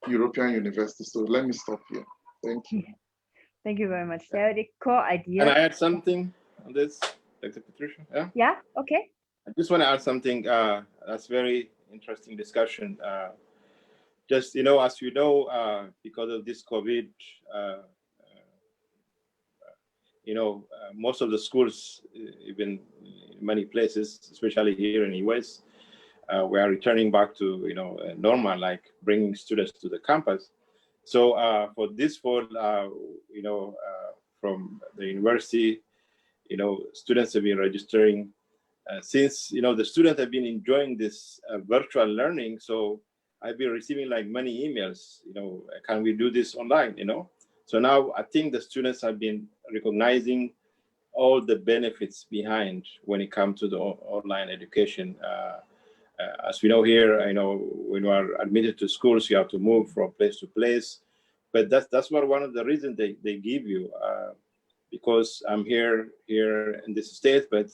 S5: European universities. So let me stop here. Thank you.
S1: Thank you very much. Yeah, the core idea.
S9: Can I add something on this, Dr. Patricia? Yeah.
S1: Yeah. Okay.
S9: I just want to add something. That's very interesting discussion. Just as you know, because of this COVID, most of the schools, even in many places, especially here in the US, we are returning back to normal, like bringing students to the campus. So for this fall, from the university, students have been registering since the students have been enjoying this virtual learning. So I've been receiving like many emails. Can we do this online? So now I think the students have been recognizing all the benefits behind when it comes to the online education. As we know here, when you are admitted to schools, you have to move from place to place. But that's one of the reasons they give you, because I'm here in this state, but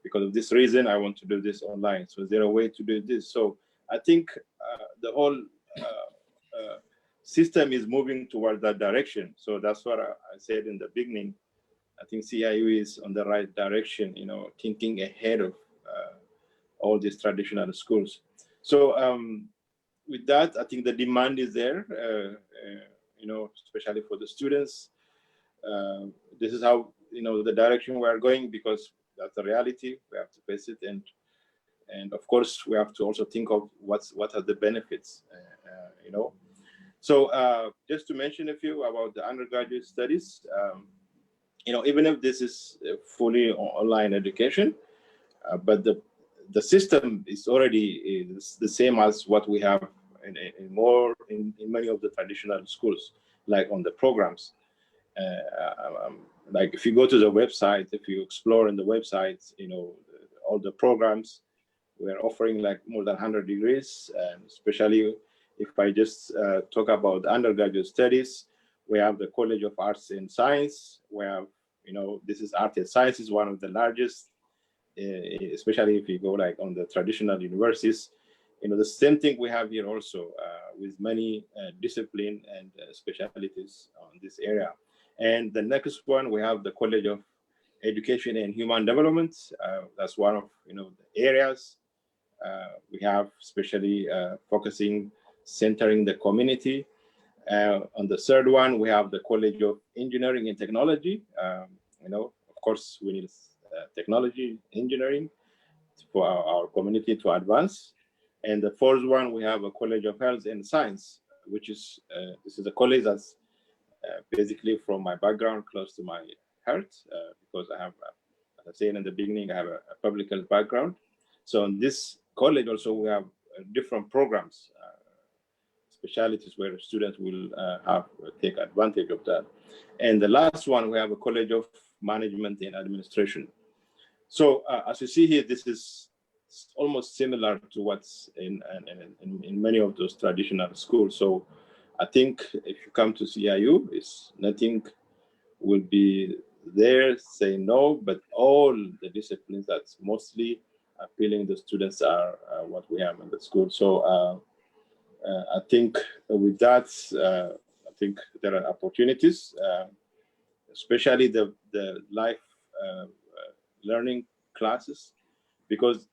S9: because of this reason, I want to do this online. So is there a way to do this? So I think the whole system is moving towards that direction. So that's what I said in the beginning. I think CIU is on the right direction, thinking ahead of all these traditional schools. So with that, I think the demand is there, especially for the students. This is how, the direction we are going, because that's the reality. We have to face it. And of course, we have to also think of what are the benefits, So just to mention a few about the undergraduate studies, even if this is fully online education, but the system is already the same as what we have in many of the traditional schools, like on the programs. Like if you go to the website, if you explore in the website, all the programs, we're offering like more than 100 degrees, and especially if I just talk about undergraduate studies, we have the College of Arts and Science. We have, this is Art and Science is one of the largest, especially if you go like on the traditional universities. The same thing we have here also with many discipline and specialties on this area. And the next one, we have the College of Education and Human Development. That's one of the areas we have, especially focusing, centering the community. On the third one, we have the College of Engineering and Technology. Of course, we need technology, engineering for our community to advance. And the fourth one, we have a College of Health and Science, which is, this is a college that's basically from my background close to my heart, because I have, as I said in the beginning, I have a public health background. So in this college also, we have different programs, specialties where students will take advantage of that. And the last one, we have a College of Management and Administration. So as you see here, this is almost similar to what's in many of those traditional schools. So I think if you come to CIU, it's nothing will be there, say no, but all the disciplines that's mostly appealing to students are what we have in the school. So I think with that, I think there are opportunities, especially the life learning classes, because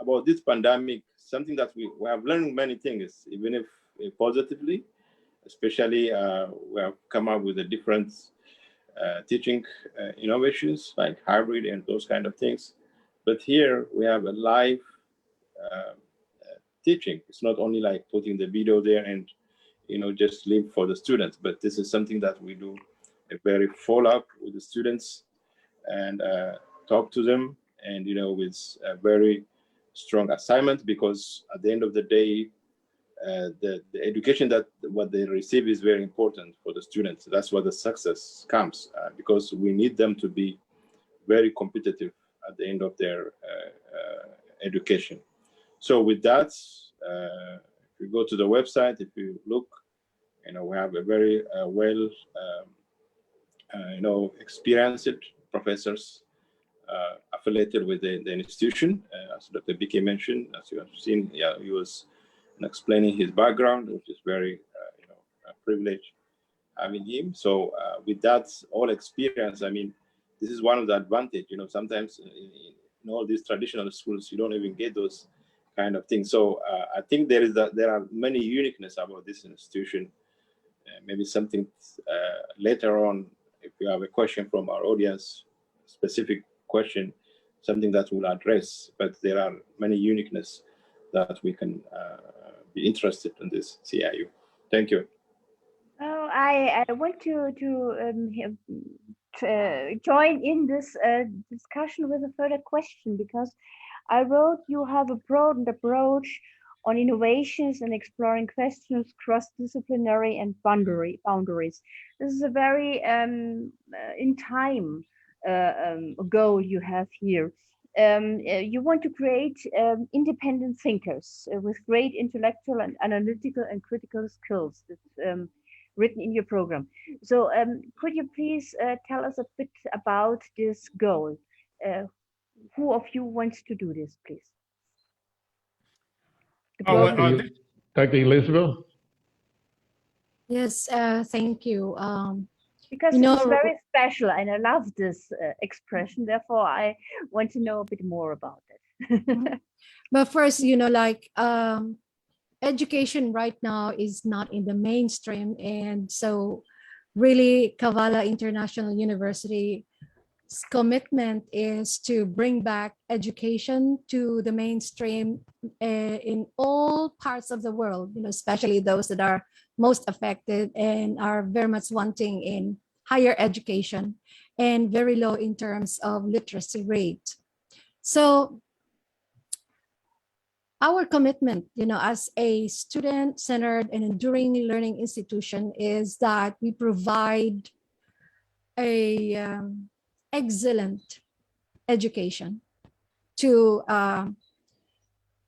S9: about this pandemic, something that we have learned many things, even if positively, especially we have come up with the different teaching innovations like hybrid and those kind of things. But here we have a live teaching. It's not only like putting the video there and just leave for the students, but this is something that we do a very follow-up with the students and talk to them, and with a very strong assignment, because at the end of the day, the education that what they receive is very important for the students. That's where the success comes, because we need them to be very competitive at the end of their education. So with that, if you go to the website, if you look, we have a very well, experienced professors affiliated with the institution. As Dr. BK mentioned, as you have seen, he was explaining his background, which is very, a privilege having him. So with that all experience, I mean, this is one of the advantage. Sometimes in all these traditional schools, you don't even get those kind of things. So I think there are many uniqueness about this institution. Maybe something later on, if you have a question from our audience, specific question, something that we'll address. But there are many uniqueness that we can be interested in this CIU. Thank you.
S1: Oh, I want to join in this discussion with a further question, because I wrote you have a broadened approach on innovations and exploring questions cross-disciplinary and boundaries. This is a very in time goal you have here. You want to create independent thinkers with great intellectual and analytical and critical skills. That's written in your program. So could you please tell us a bit about this goal? Who of you wants to do this, please?
S3: Dr. Elizabeth?
S8: Yes, thank you.
S1: Because it's very special and I love this expression. Therefore, I want to know a bit more about it.
S8: But first, education right now is not in the mainstream. And so really Kavala International University's commitment is to bring back education to the mainstream in all parts of the world, especially those that are most affected and are very much wanting in higher education and very low in terms of literacy rate. So our commitment, as a student-centered and enduring learning institution is that we provide a excellent education to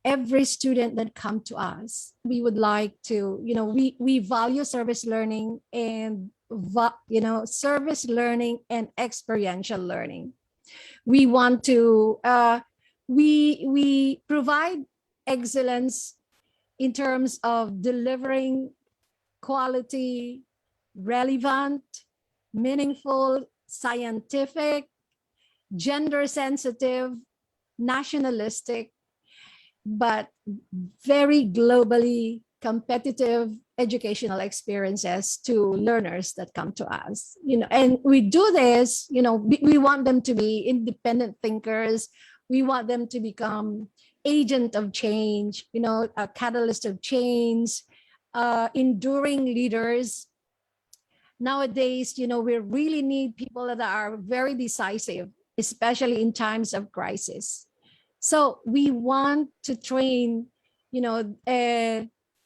S8: every student that come to us. We would like to, we value service learning and, service learning and experiential learning. We want to, we provide excellence in terms of delivering quality, relevant, meaningful, scientific, gender sensitive, nationalistic, but very globally competitive educational experiences to learners that come to us. And we do this, we want them to be independent thinkers. We want them to become agent of change, a catalyst of change, enduring leaders. Nowadays, we really need people that are very decisive, especially in times of crisis. So we want to train,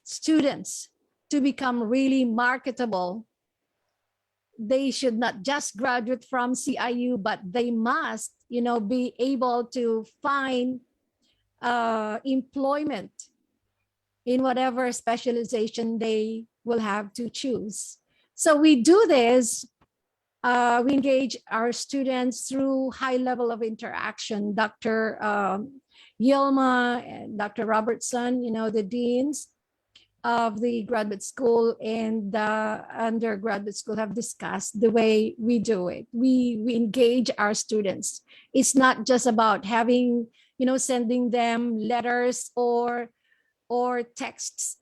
S8: students to become really marketable. They should not just graduate from CIU, but they must, be able to find employment in whatever specialization they will have to choose. So we do this, we engage our students through high level of interaction. Dr. Yilma and Dr. Robertson, the deans of the graduate school and the undergraduate school have discussed the way we do it. We engage our students. It's not just about having, sending them letters or texts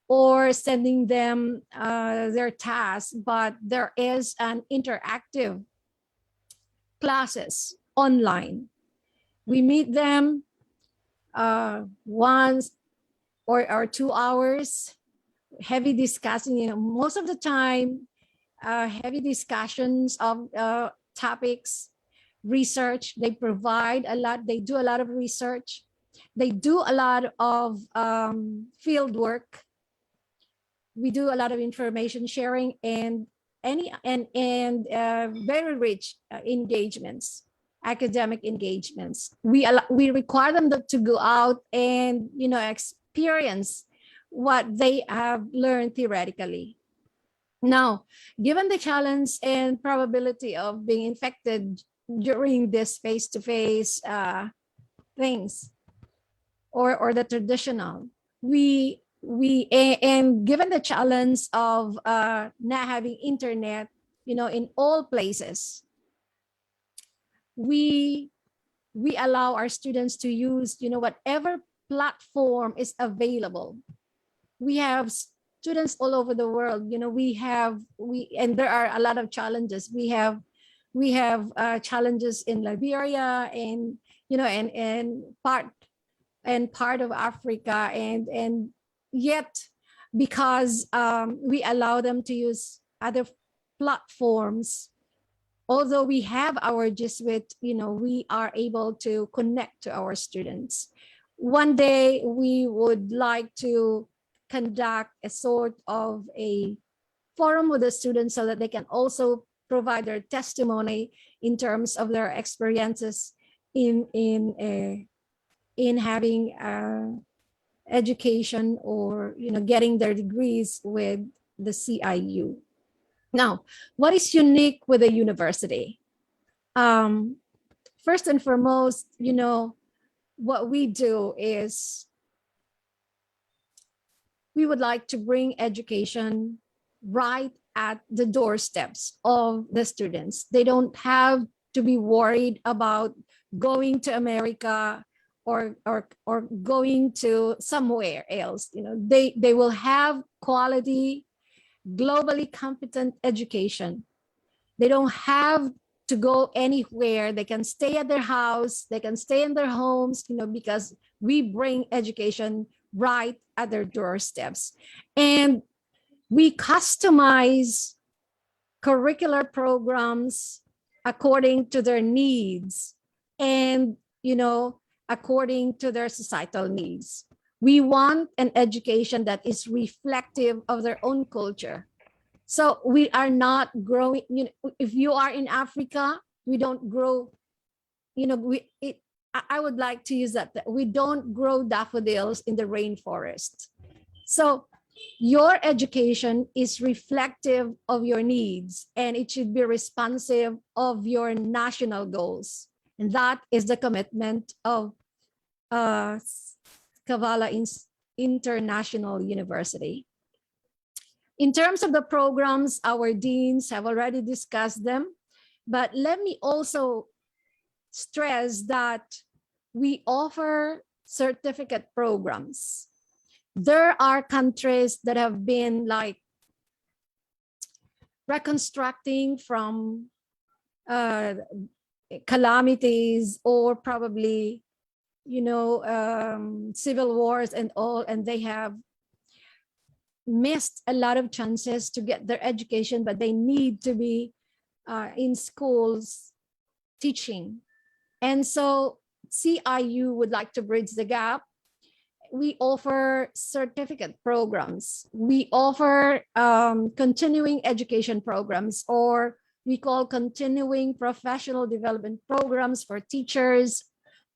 S8: or sending them their tasks, but there is an interactive classes online. We meet them once or 2 hours, heavy discussing, most of the time, heavy discussions of topics, research. They provide a lot, they do a lot of research. They do a lot of field work we do a lot of information sharing and very rich engagements, academic engagements. We require them to go out and experience what they have learned theoretically. Now, given the challenge and probability of being infected during this face-to-face things or the traditional, and given the challenge of not having internet, in all places, we allow our students to use, whatever platform is available. We have students all over the world. And there are a lot of challenges. We have challenges in Liberia and part of Africa, and yet because we allow them to use other platforms, although we have our Jesuit, we are able to connect to our students. One day we would like to conduct a sort of a forum with the students so that they can also provide their testimony in terms of their experiences in having education or getting their degrees with the CIU. Now, what is unique with the university? First and foremost, what we do is we would like to bring education right at the doorsteps of the students. They don't have to be worried about going to America or going to somewhere else. They will have quality, globally competent education. They don't have to go anywhere. They can stay at their house, they can stay in their homes, because we bring education right at their doorsteps. And we customize curricular programs according to their needs and, according to their societal needs. We want an education that is reflective of their own culture. So we are not growing, if you are in Africa, we don't grow, I would like to use that we don't grow daffodils in the rainforest. So your education is reflective of your needs, and it should be responsive of your national goals. And that is the commitment of Kavala International University. In terms of the programs, our deans have already discussed them, but let me also stress that we offer certificate programs. There are countries that have been reconstructing from calamities or probably, civil wars and all, and they have missed a lot of chances to get their education, but they need to be in schools teaching. And so CIU would like to bridge the gap. We offer certificate programs. We offer continuing education programs, or we call continuing professional development programs for teachers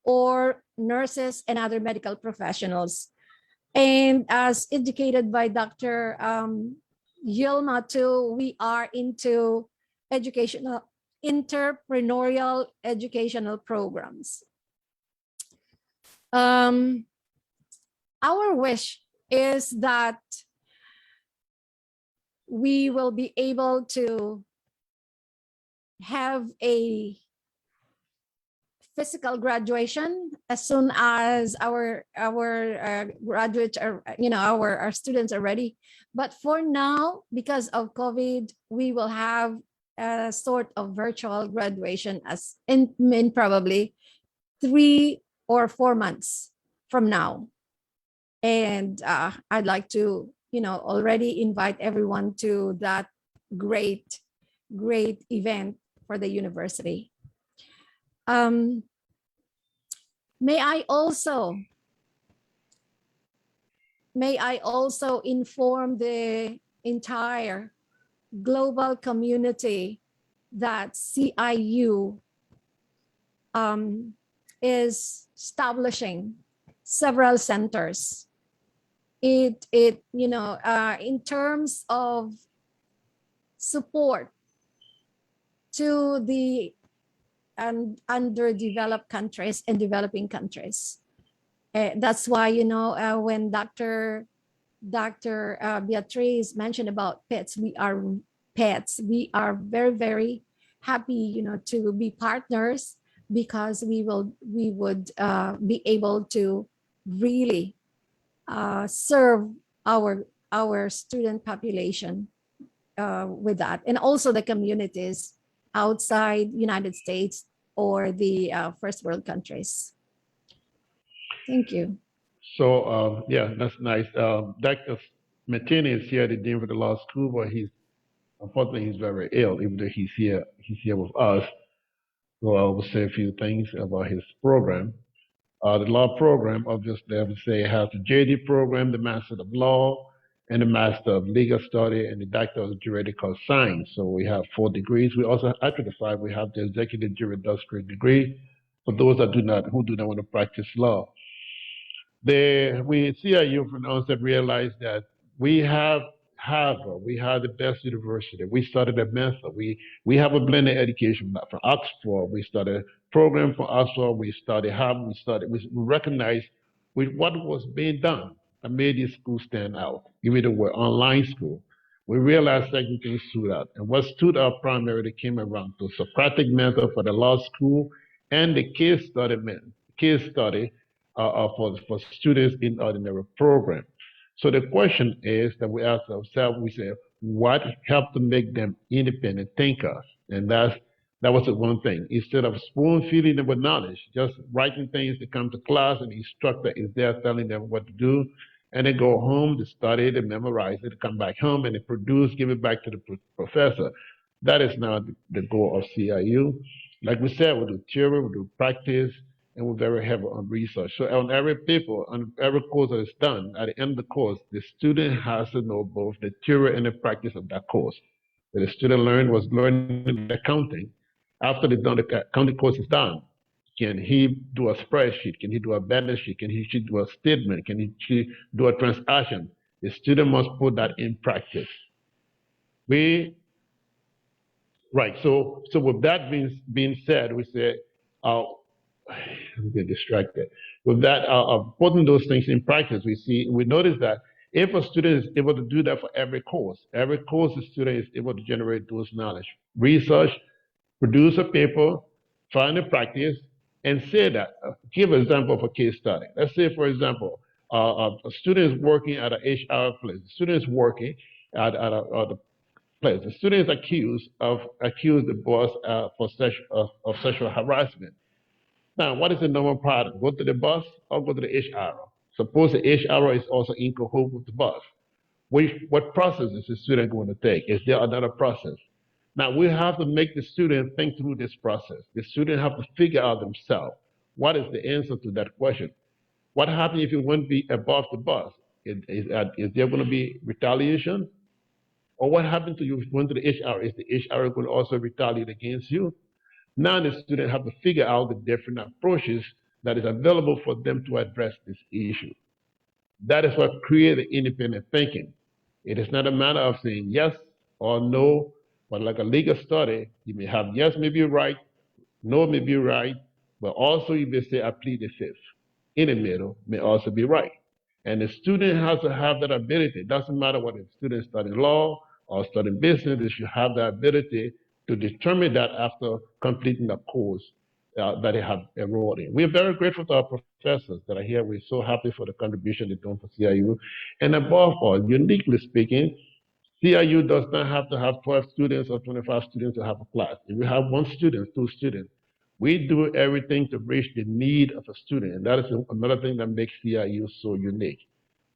S8: or nurses and other medical professionals. And as indicated by Dr. Yilma too, we are into educational, entrepreneurial educational programs. Our wish is that we will be able to have a physical graduation as soon as our graduates are, our students are ready. But for now, because of COVID, we will have a sort of virtual graduation as in probably 3 or 4 months from now. And I'd like to, already invite everyone to that great event for the university. May I also may I also inform the entire global community that CIU is establishing several centers. In terms of support to the underdeveloped countries and developing countries. That's why, when Dr. Beatrice mentioned about pets, we are very, very happy, to be partners, because we would be able to really serve our student population with that, and also the communities outside United States or the first world countries. Thank you.
S3: So yeah, that's nice. Dr. Martini is here, the dean for the law school, but unfortunately he's very ill, even though he's here with us. So I will say a few things about his program. The law program, obviously, I would say, has the JD program, the Master of Law, and the Master of Legal Study, and the Doctor of Juridical Science. So we have 4 degrees. We also, after the 5, we have the Executive Juridiscreet degree for those who do not want to practice law. We CIU from the onset realized that we have Harvard, we have the best university. We started a method. We have a blended education from Oxford. We started a program for Oxford. We started Harvard. We recognized what was being done and made these schools stand out, even though we're online school. We realized certain things stood out. And what stood out primarily came around the Socratic method for the law school and the case study for students in ordinary program. So the question is that we ask ourselves, we say, what helped to make them independent thinkers? And that was the one thing. Instead of spoon feeding them with knowledge, just writing things to come to class and the instructor is there telling them what to do, and they go home, they study, they memorize it, come back home, and they produce, give it back to the professor. That is not the goal of CIU. Like we said, we do theory, we do practice, and we're very heavy on research. So on every course that is done, at the end of the course, the student has to know both the theory and the practice of that course. The student was learning accounting. After the accounting course is done, can he do a spreadsheet? Can he do a balance sheet? Can he do a statement? Can he do a transaction? The student must put that in practice. Right. So with that being said, we say, I'm getting distracted. With that, putting those things in practice, we notice that if a student is able to do that for every course the student is able to generate those knowledge, research, produce a paper, find a practice, and say that. Give an example of a case study. Let's say, for example, a student is working at an HR place. The student is working at a place. The student is accused the boss of sexual harassment. Now, what is the normal pattern? Go to the boss or go to the HR? Suppose the HR is also in cahoots with the boss. What process is the student going to take? Is there another process? Now, we have to make the student think through this process. The student have to figure out themselves what is the answer to that question. What happens if you want to be above the boss? Is there going to be retaliation? Or what happens to you if you went to the HR? Is the HR going to also retaliate against you? Now the student have to figure out the different approaches that is available for them to address this issue. That is what creates independent thinking. It is not a matter of saying yes or no, but like a legal study, you may have yes may be right, no may be right, but also you may say I plead the fifth. In the middle may also be right. And the student has to have that ability. It doesn't matter whether the student studying law or studying business, they should have the ability to determine that after completing the course that they have enrolled in. We're very grateful to our professors that are here. We're so happy for the contribution they're doing for CIU. And above all, uniquely speaking, CIU does not have to have 12 students or 25 students to have a class. If we have 1 student, 2 students, we do everything to reach the need of a student. And that is another thing that makes CIU so unique.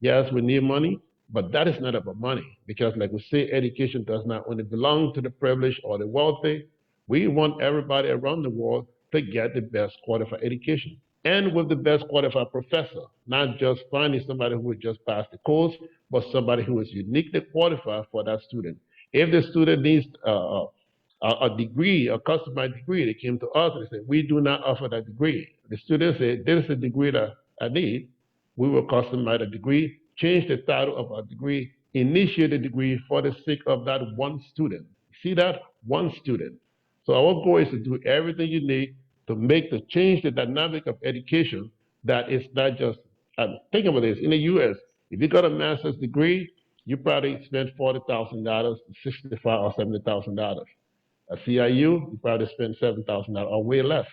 S3: Yes, we need money, but that is not about money, because like we say, education does not only belong to the privileged or the wealthy. We want everybody around the world to get the best qualified education. and with the best qualified professor, not just finding somebody who would just pass the course, but somebody who is uniquely qualified for that student. If the student needs a degree, a customized degree, they came to us and said, we do not offer that degree. The student said, this is the degree that I need. We will customize a degree, change the title of our degree, initiate the degree for the sake of that one student. See that? One student. So our goal is to do everything you need to make the change the dynamic of education that is not just, think about this, in the US, if you got a master's degree, you probably spend $40,000, $65,000 or $70,000. At CIU, you probably spend $7,000 or way less,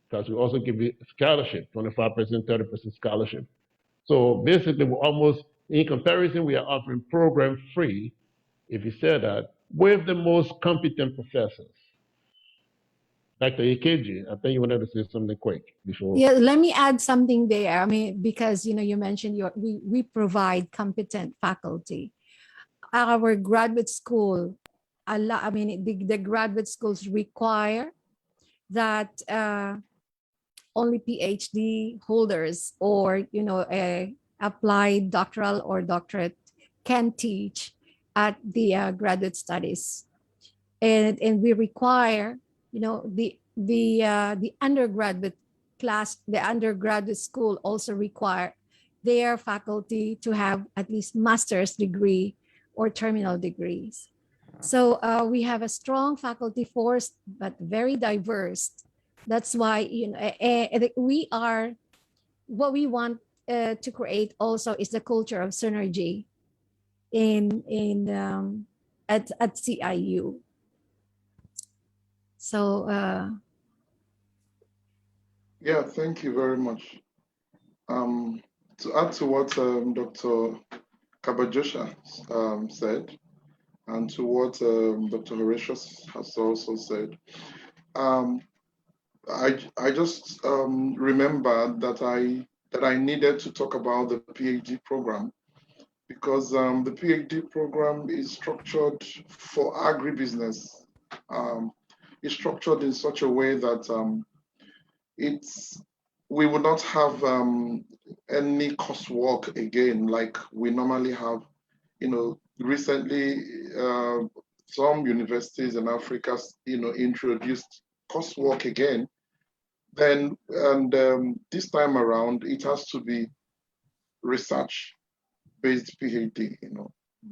S3: because we also give you scholarship, 25%, 30% scholarship. So basically, we're almost, in comparison, we are offering program free, if you say that, with the most competent professors. Dr. Ekechi, I think you wanted to say something quick before.
S8: Yeah, let me add something there. I mean, because you mentioned we provide competent faculty. Our graduate school, the graduate schools require that only PhD holders or applied doctoral or doctorate can teach at the graduate studies, and we require the undergraduate class, the undergraduate school also require their faculty to have at least master's degree or terminal degrees. So we have a strong faculty force, but very diverse. That's why we are, what we want to create also is the culture of synergy at CIU. So
S5: yeah, thank you very much. To add to what Dr. Kabajosha said, and to what Dr. Horatius has also said, I just remember that I needed to talk about the PhD program, because the PhD program is structured for agribusiness. It's structured in such a way that we will not have any coursework again like we normally have. Recently, some universities in Africa, introduced coursework again. This time around, it has to be research-based PhD.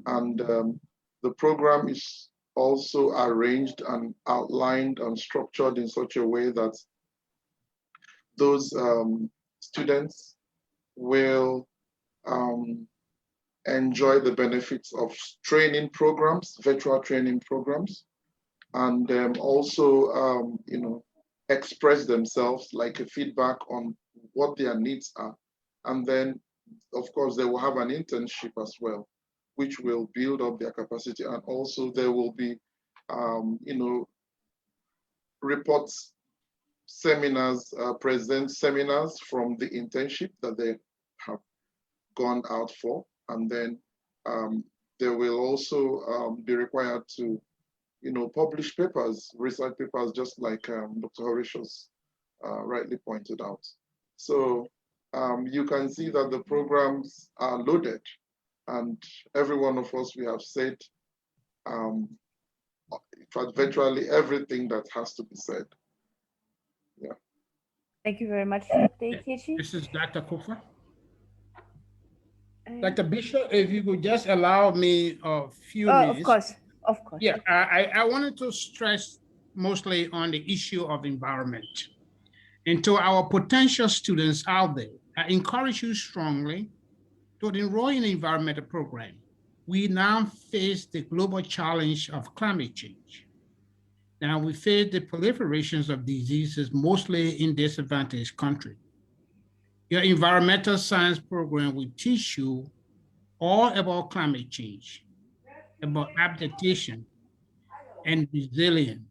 S5: And the program is also arranged and outlined and structured in such a way that those students will enjoy the benefits of training programs, virtual training programs, and also, express themselves, like a feedback on what their needs are. And then, of course, they will have an internship as well, which will build up their capacity. And also there will be, reports, seminars, present seminars from the internship that they have gone out for. And then they will also be required to, publish papers, research papers, just like Dr. Horatius rightly pointed out. So you can see that the programs are loaded, and every one of us, we have said virtually everything that has to be said. Yeah.
S1: Thank you very much, Dr. Ekechi.
S2: This is Dr. Kufa. Dr. Bishop, if you could just allow me a few minutes.
S1: Of course.
S2: Yeah, I wanted to stress mostly on the issue of environment. And to our potential students out there, I encourage you strongly to enroll in the environmental program. We now face the global challenge of climate change. Now we face the proliferations of diseases, mostly in disadvantaged countries. Your environmental science program will teach you all about climate change, about adaptation and resilience.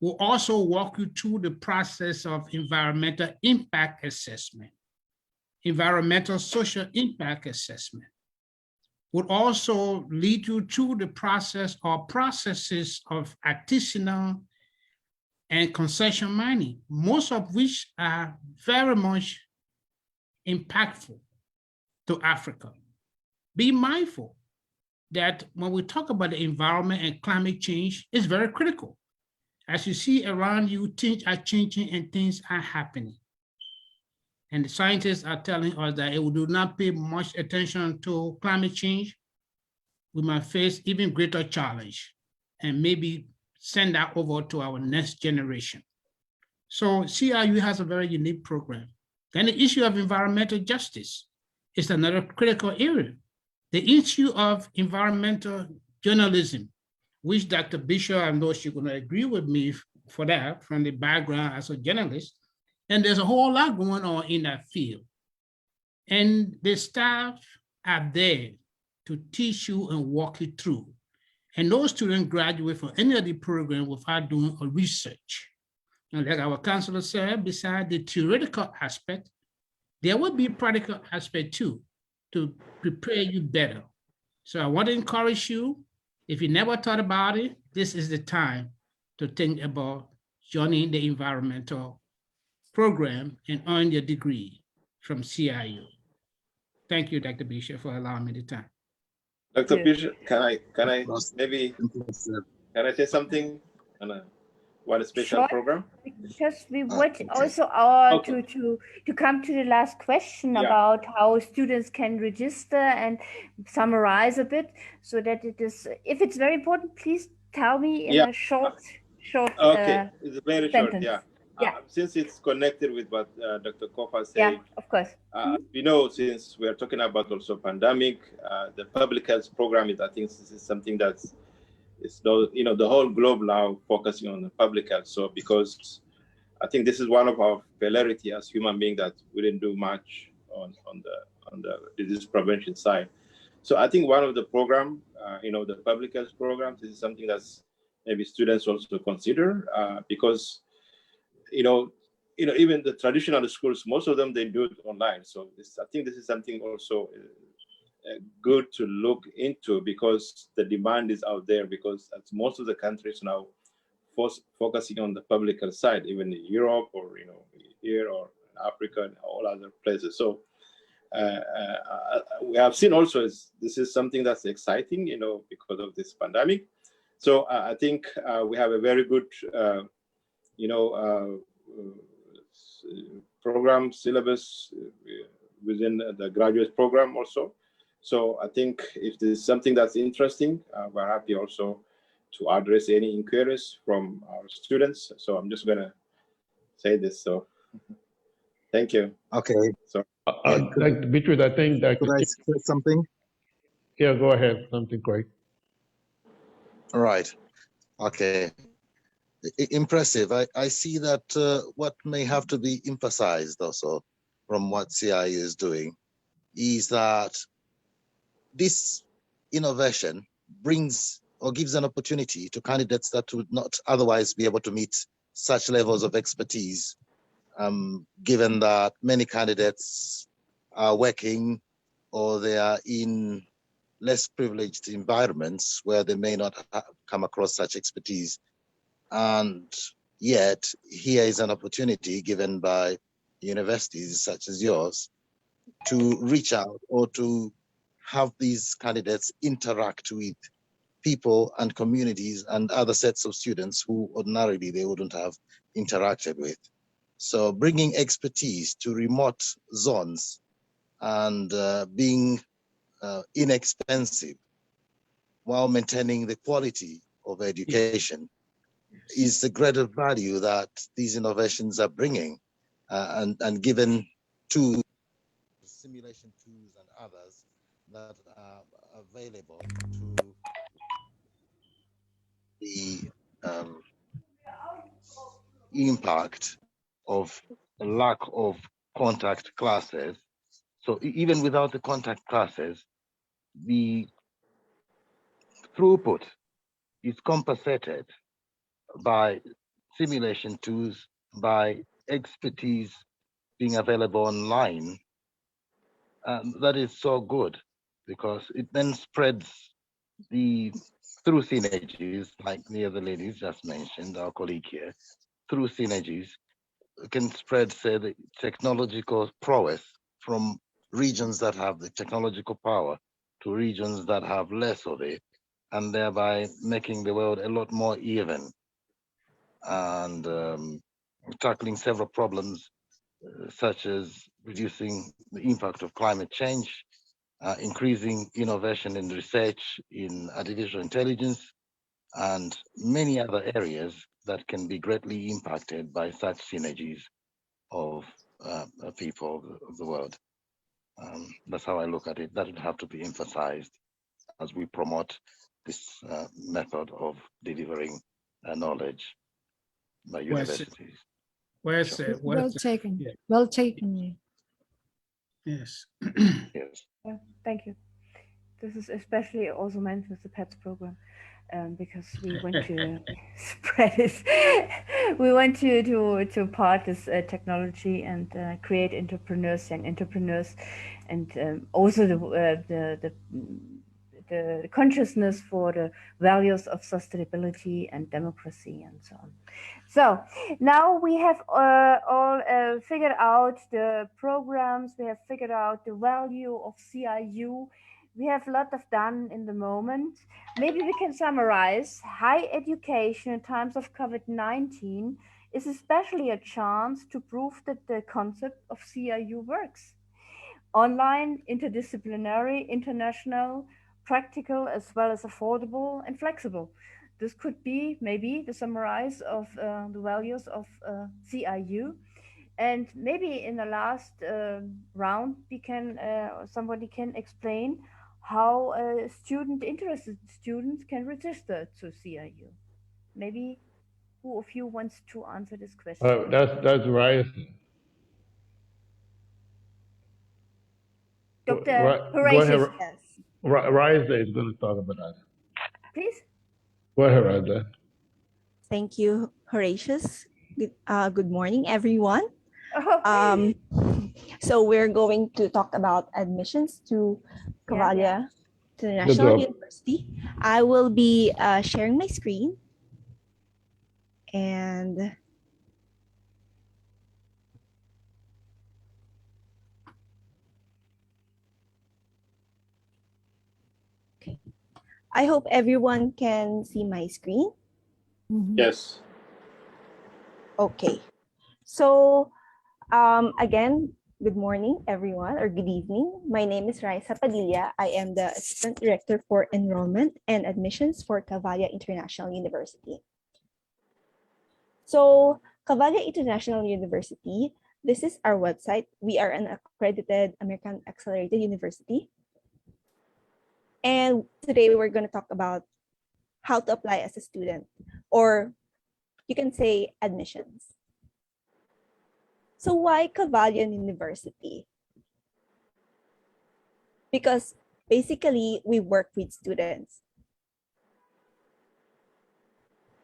S2: We'll also walk you through the process of environmental impact assessment, environmental social impact assessment. Would also lead you through the process or processes of artisanal and concession mining, most of which are very much impactful to Africa. Be mindful that when we talk about the environment and climate change, it's very critical. As you see around you, things are changing and things are happening. And the scientists are telling us that if we do not pay much attention to climate change, we might face even greater challenge and maybe send that over to our next generation. So CRU has a very unique program. Then the issue of environmental justice is another critical area. The issue of environmental journalism, which Dr. Bishop, I know she's going to agree with me for that from the background as a journalist. And there's a whole lot going on in that field. And the staff are there to teach you and walk you through. And those students graduate from any of the program without doing a research. And like our counselor said, besides the theoretical aspect, there will be a practical aspect too, to prepare you better. So I want to encourage you, if you never thought about it, this is the time to think about joining the environmental program and earn your degree from CIU. Thank you, Dr. Bishop, for allowing me the time.
S9: Dr. Bishop, can I say something on one special program?
S1: Because we want also to come to the last question about how students can register and summarize a bit, so that it is, if it's very important, please tell me in a short
S9: okay, it's very
S1: sentence.
S9: short, since it's connected with what Dr. Kofa said.
S1: Yeah, of course.
S9: We know, since we're talking about also pandemic, the public health program is, I think this is something that's, it's the whole globe now focusing on the public health. So because I think this is one of our failure as human beings, that we didn't do much on the disease prevention side. So I think one of the program, the public health programs, is something that's maybe students also consider, because even the traditional schools, most of them, they do it online. So I think this is something also good to look into, because the demand is out there, because most of the countries now focusing on the public health side, even in Europe or here or Africa and all other places. So we have seen also this is something that's exciting, because of this pandemic. So I think we have a very good program syllabus within the graduate program also. So I think if there's something that's interesting, we're happy also to address any inquiries from our students. So I'm just gonna say this. So thank you.
S6: Okay.
S9: So
S3: Beatrice, I think that
S6: could I say something?
S3: Yeah, go ahead. Something great.
S6: All right. Okay. Impressive. I see that what may have to be emphasized also from what CI is doing is that this innovation brings or gives an opportunity to candidates that would not otherwise be able to meet such levels of expertise, given that many candidates are working or they are in less privileged environments where they may not come across such expertise. And yet here is an opportunity given by universities such as yours to reach out or to have these candidates interact with people and communities and other sets of students who ordinarily they wouldn't have interacted with. So bringing expertise to remote zones and being inexpensive while maintaining the quality of education is the greater value that these innovations are bringing, and given to simulation tools and others that are available to the impact of a lack of contact classes. So even without the contact classes, the throughput is compensated by simulation tools, by expertise being available online. That is so good, because it then spreads through synergies, like the other ladies just mentioned, our colleague here, through synergies, can spread, say, the technological prowess from regions that have the technological power to regions that have less of it, and thereby making the world a lot more even and tackling several problems such as reducing the impact of climate change, increasing innovation in research in artificial intelligence, and many other areas that can be greatly impacted by such synergies of people of the world. That's how I look at it. That would have to be emphasized as we promote this method of delivering knowledge by universities.
S2: Well said. Well
S8: Well
S2: said.
S8: taken.
S2: Yeah.
S8: Well taken. Yeah.
S2: Yes.
S6: Yes.
S1: Thank you. This is especially also meant with the PETS program. Because we want to spread it. We want to part this technology and create entrepreneurs, young entrepreneurs, and also the consciousness for the values of sustainability and democracy and so on. So now we have all figured out the programs. We have figured out the value of CIU. We have a lot of done in the moment. Maybe we can summarize. High education in times of COVID-19 is especially a chance to prove that the concept of CIU works. Online, interdisciplinary, international, practical, as well as affordable and flexible. This could be maybe the summarize of the values of CIU. And maybe in the last round, we can somebody can explain how interested students can register to CIU. Maybe who of you wants to answer this question?
S3: That's right.
S1: Dr.
S3: Go
S1: Horatius,
S3: ahead.
S1: yes.
S3: Riza is going to talk about that.
S1: Please.
S3: Go ahead, Riza.
S11: Thank you, Horatius. Good morning, everyone.
S1: Oh.
S11: So we're going to talk about admissions to Cavalia International University. I will be sharing my screen. And okay. I hope everyone can see my screen.
S9: Yes.
S11: Okay. So again, good morning, everyone, or good evening. My name is Raisa Padilla. I am the Assistant Director for Enrollment and Admissions for Cavalia International University. So Cavalia International University, this is our website. We are an accredited American Accelerated University. And today we're going to talk about how to apply as a student, or you can say admissions. So why Cavalia University? Because basically we work with students.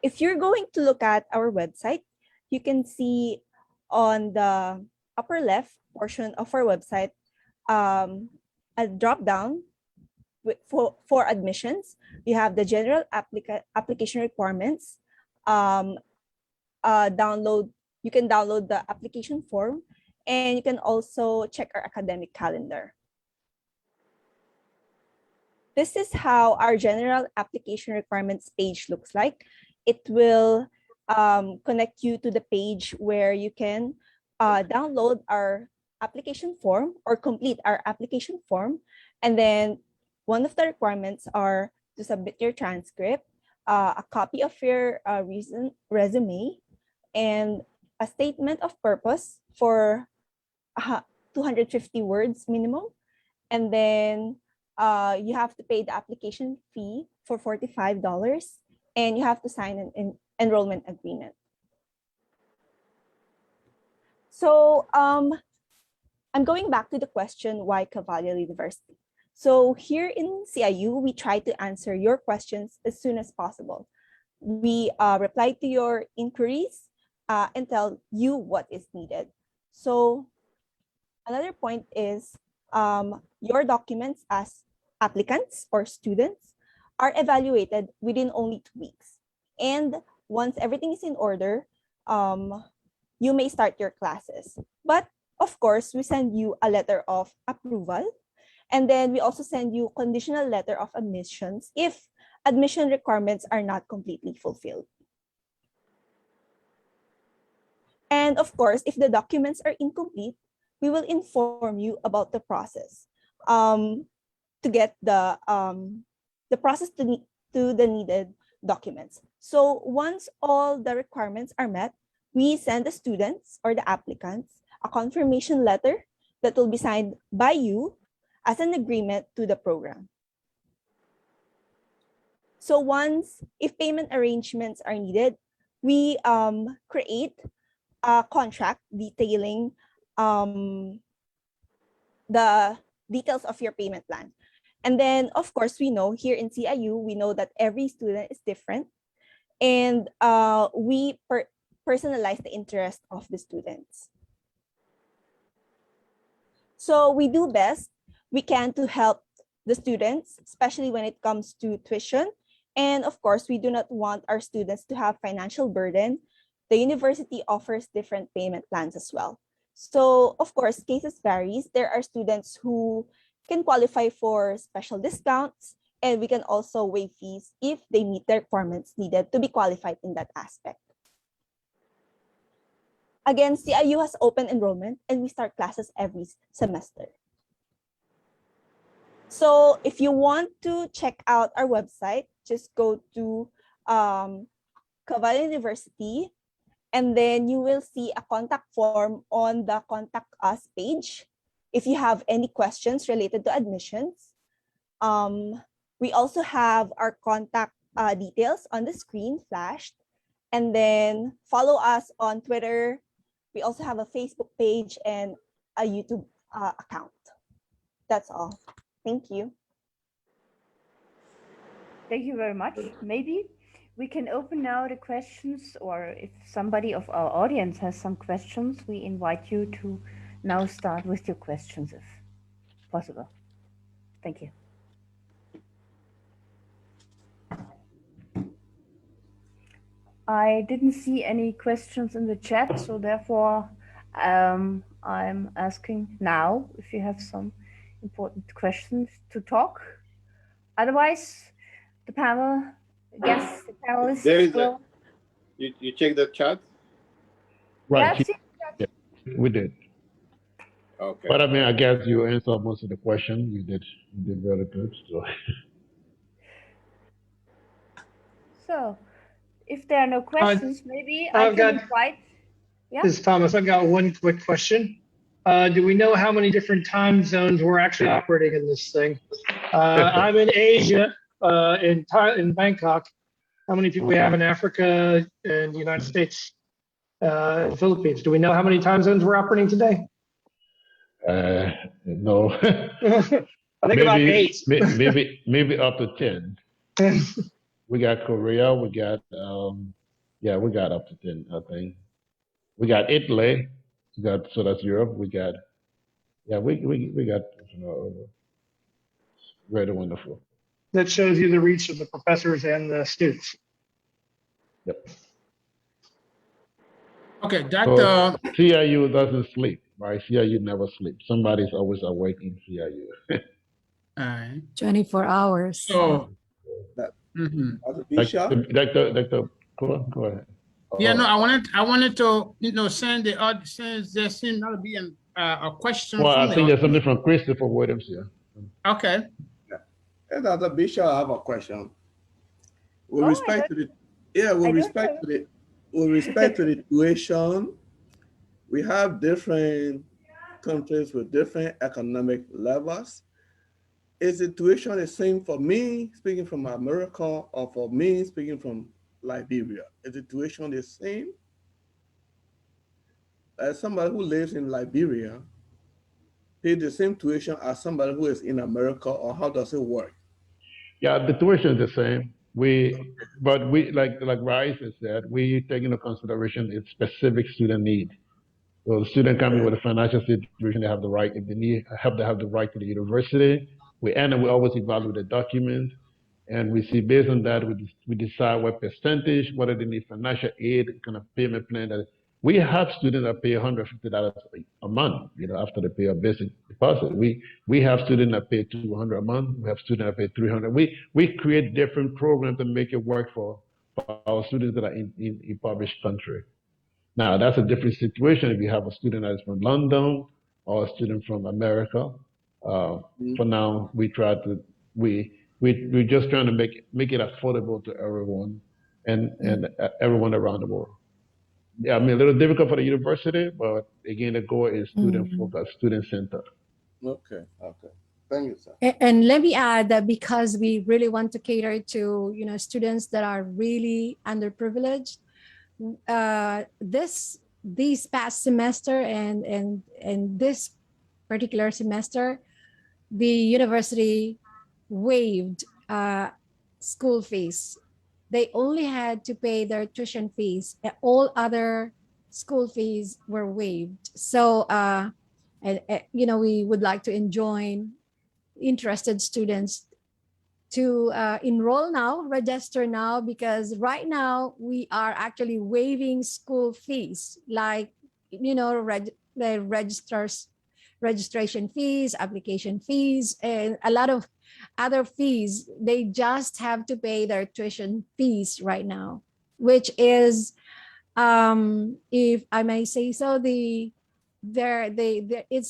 S11: If you're going to look at our website, you can see on the upper left portion of our website a drop down for admissions. You have the general application requirements. You can download the application form, and you can also check our academic calendar. This is how our general application requirements page looks like. It will connect you to the page where you can download our application form or complete our application form. And then one of the requirements are to submit your transcript, a copy of your resume, and a statement of purpose for 250 words minimum. And then you have to pay the application fee for $45, and you have to sign an enrollment agreement. So I'm going back to the question, why Cavalia University? So here in CIU, we try to answer your questions as soon as possible. We reply to your inquiries and tell you what is needed. So another point is your documents as applicants or students are evaluated within only 2 weeks. And once everything is in order, you may start your classes. But of course, we send you a letter of approval. And then we also send you conditional letter of admissions if admission requirements are not completely fulfilled. And of course, if the documents are incomplete, we will inform you about the process to get the process to the needed documents. So once all the requirements are met, we send the students or the applicants a confirmation letter that will be signed by you as an agreement to the program. So if payment arrangements are needed, we create a contract detailing the details of your payment plan. And then, of course, we know here in CIU, we know that every student is different, and we personalize the interest of the students. So we do best we can to help the students, especially when it comes to tuition. And of course, we do not want our students to have financial burden. The university offers different payment plans as well. So of course, cases varies. There are students who can qualify for special discounts, and we can also waive fees if they meet the requirements needed to be qualified in that aspect. Again, CIU has open enrollment, and we start classes every semester. So if you want to check out our website, just go to Cavallo University, and then you will see a contact form on the Contact Us page if you have any questions related to admissions. We also have our contact details on the screen flashed, and then follow us on Twitter. We also have a Facebook page and a YouTube account. That's all. Thank you.
S1: Thank you very much. Maybe we can open now the questions, or if somebody of our audience has some questions, we invite you to now start with your questions if possible. Thank you. I didn't see any questions in the chat, so therefore I'm asking now if you have some important questions to talk. Otherwise, the panel, yes, the panelists will.
S9: You check the chat?
S3: Right.
S1: Yes,
S3: Yeah, we did.
S9: Okay.
S3: But I mean, I guess you answered most of the question. You did very good.
S1: So, if there are no questions, maybe I
S4: I've
S1: can
S4: got-
S1: invite. Yeah.
S4: This is Thomas. I've got one quick question. Do we know how many different time zones we're actually operating in this thing? I'm in Asia, in Bangkok. How many people we have in Africa and the United States, Philippines? Do we know how many time zones we're operating today?
S3: No.
S4: I think about 8.
S3: maybe up to 10. We got Korea. We got we got up to 10. I think we got Italy. So that's Europe. We got we got very wonderful.
S4: That shows you the reach of the professors and the students.
S3: Yep.
S2: Okay,
S3: So CIU doesn't sleep, right? CIU never sleeps. Somebody's always awake in CIU.
S8: 24 hours.
S2: So,
S3: Dr. Go ahead.
S2: Yeah, no, I wanted to, send the audience, since there seems not to be a question.
S3: Well,
S2: from
S3: I think there's something from Christopher Williams here.
S2: Okay.
S12: Hey, Dr. Bishop, I have a question. With respect to the tuition, we have different countries with different economic levels. Is the tuition the same for me speaking from America or for me speaking from Liberia? Is the tuition the same? As somebody who lives in Liberia, pay the same tuition as somebody who is in America, or how does it work?
S3: Yeah, the tuition is the same. But we like Rice has said, we take into consideration its specific student need. So the student coming with a financial situation, they have the right, if they need help, they have the right to the university. We always evaluate the document. And we see based on that, we decide what percentage, whether they need financial aid, kind of payment plan. That we have students that pay $150 a month, after they pay a basic deposit. We have students that pay $200 a month. We have students that pay $300. We create different programs to make it work for our students that are in impoverished country. Now that's a different situation if you have a student that is from London or a student from America. For now, we're just trying to make it affordable to everyone and everyone around the world. Yeah, I mean, a little difficult for the university, but again, the goal is student focused, student centered.
S12: Okay. Thank you, sir.
S8: And let me add that because we really want to cater to students that are really underprivileged, these past semester and this particular semester, the university waived school fees. They only had to pay their tuition fees. All other school fees were waived. So, we would like to enjoin interested students to enroll now, register now, because right now we are actually waiving school fees, like, the registration fees, application fees, and a lot of other fees. They just have to pay their tuition fees right now, which is, if I may say so, it's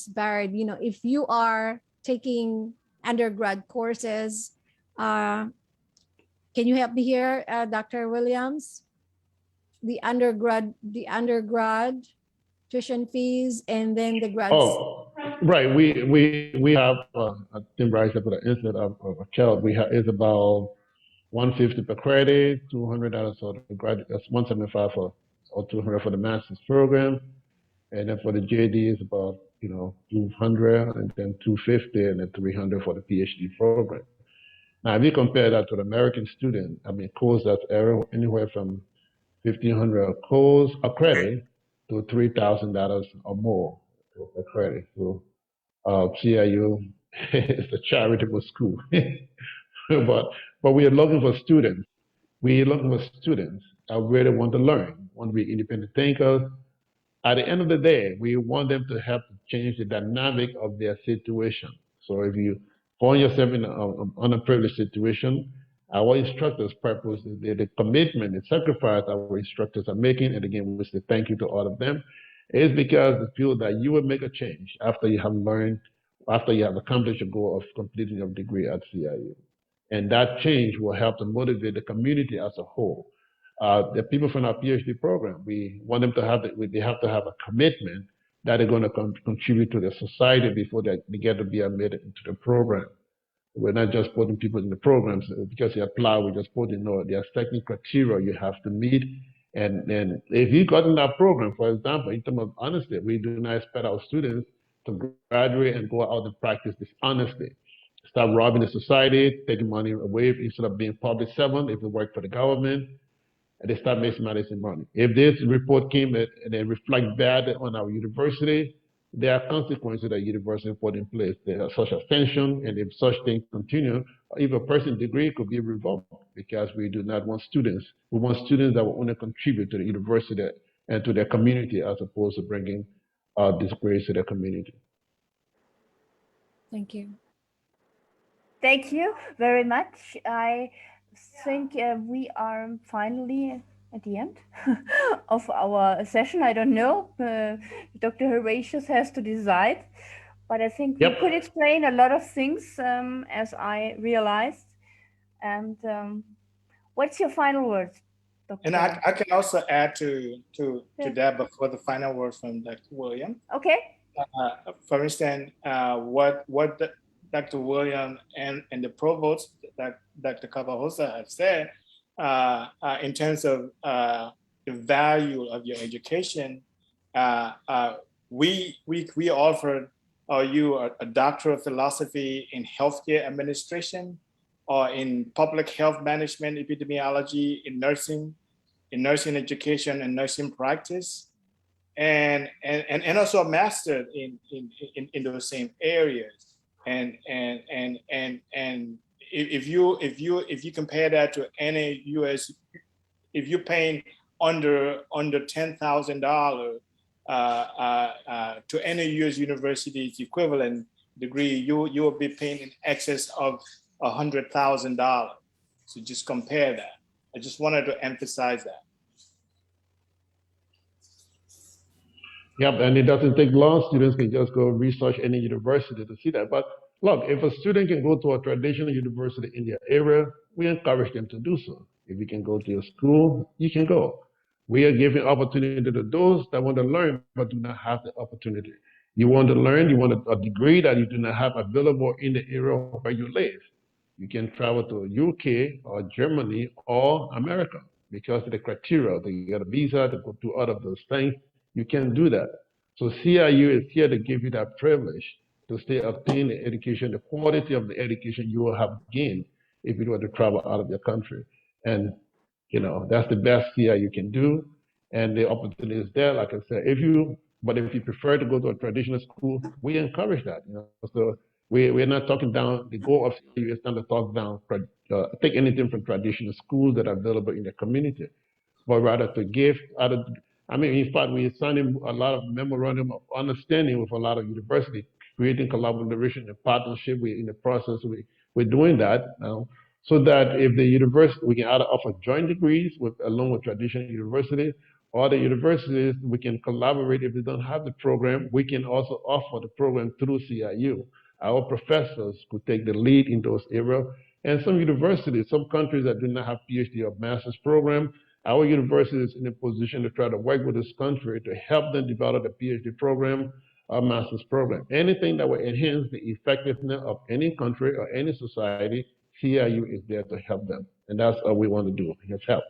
S8: barred. If you are taking undergrad courses, can you help me here, Dr. Williams? The undergrad tuition fees, and then the grads.
S3: Oh, right. We have I think Bryce put an instance of a child. We have is about $150 per credit, $200 for the graduate. That's $175 for or $200 for the master's program, and then for the JD is about $200, and then $250, and then $300 for the PhD program. Now, if you compare that to the American student, I mean, course that's anywhere from $1,500 a credit to $3,000 or more a credit. So CIU is a charitable school, but we are looking for students. We are looking for students that really want to learn, want to be independent thinkers. At the end of the day, we want them to help change the dynamic of their situation. So if you find yourself in an underprivileged situation, our instructors' purpose, the commitment, the sacrifice our instructors are making, and again, we say thank you to all of them, is because they feel that you will make a change after you have learned, after you have accomplished your goal of completing your degree at CIU. And that change will help to motivate the community as a whole. The people from our PhD program, we want them to have they have to have a commitment that they're going to contribute to the society before they get to be admitted into the program. We're not just putting people in the programs because they apply. We're just putting there's certain criteria you have to meet. And if you got in that program, for example, in terms of honesty, we do not expect our students to graduate and go out and practice dishonesty. Start robbing the society, taking money away instead of being public servant if they work for the government. And they start making money. If this report came and they reflect bad on our university, there are consequences that university put in place. There are such a sanction, and if such things continue, even a person's degree could be revoked because we do not want students. We want students that will only contribute to the university and to their community as opposed to bringing disgrace to their community.
S8: Thank you.
S1: Thank you very much. I think we are finally at the end of our session. I don't know. Dr. Horatius has to decide. But I think we could explain a lot of things, as I realized. And what's your final words, Dr.?
S10: And I can also add to that before the final words from Dr. William.
S1: Okay.
S10: For instance, what Dr. William and the provost, that Dr. Cabajosa have said, in terms of the value of your education, we offered you a Doctor of Philosophy in Healthcare Administration, or in Public Health Management, Epidemiology, in nursing education and nursing practice, and also a master in those same areas. And if you compare that to any U.S., if you're paying under $10,000 to any U.S. university's equivalent degree, you will be paying in excess of $100,000. So just compare that. I just wanted to emphasize that.
S3: Yep, and it doesn't take long. Students can just go research any university to see that. But look, if a student can go to a traditional university in their area, we encourage them to do so. If you can go to your school, you can go. We are giving opportunity to those that want to learn but do not have the opportunity. You want to learn, you want a degree that you do not have available in the area where you live. You can travel to UK or Germany or America because of the criteria. You get a visa to go to all of those things. You can do that. So CIU is here to give you that privilege to stay obtain the education, the quality of the education you will have gained if you were to travel out of your country. And that's the best CIU can do. And the opportunity is there, like I said. But if you prefer to go to a traditional school, we encourage that. So we're not talking down. The goal of CIU is not to talk down, take anything from traditional schools that are available in the community, but rather to give in fact, we're signing a lot of memorandum of understanding with a lot of universities, creating collaboration and partnership. We're in the process. We're doing that now, so that if the university, we can either offer joint degrees along with traditional universities, or the universities, we can collaborate. If they don't have the program, we can also offer the program through CIU. Our professors could take the lead in those areas. And some universities, some countries that do not have PhD or master's program, our university is in a position to try to work with this country to help them develop a PhD program or master's program. Anything that will enhance the effectiveness of any country or any society, CIU is there to help them. And that's all we want to do, is help.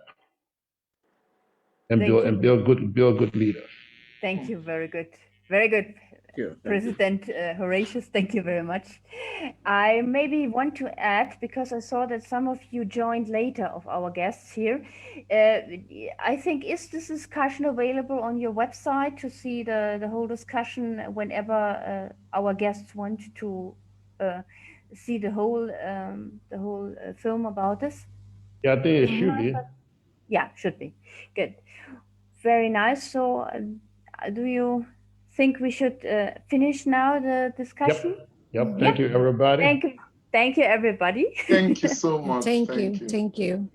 S3: And build good leaders.
S1: Thank you. Very good. Very good. President Horatius, thank you very much. I maybe want to add, because I saw that some of you joined later of our guests here. I think, is this discussion available on your website to see the whole discussion whenever our guests want to see the whole film about this?
S3: Yeah, I think it should be.
S1: Yeah, should be. Good. Very nice. So do you think we should finish now the discussion?
S3: Yep. Thank you, everybody.
S1: Thank you, everybody.
S5: Thank you so much.
S8: Thank you.
S1: Thank you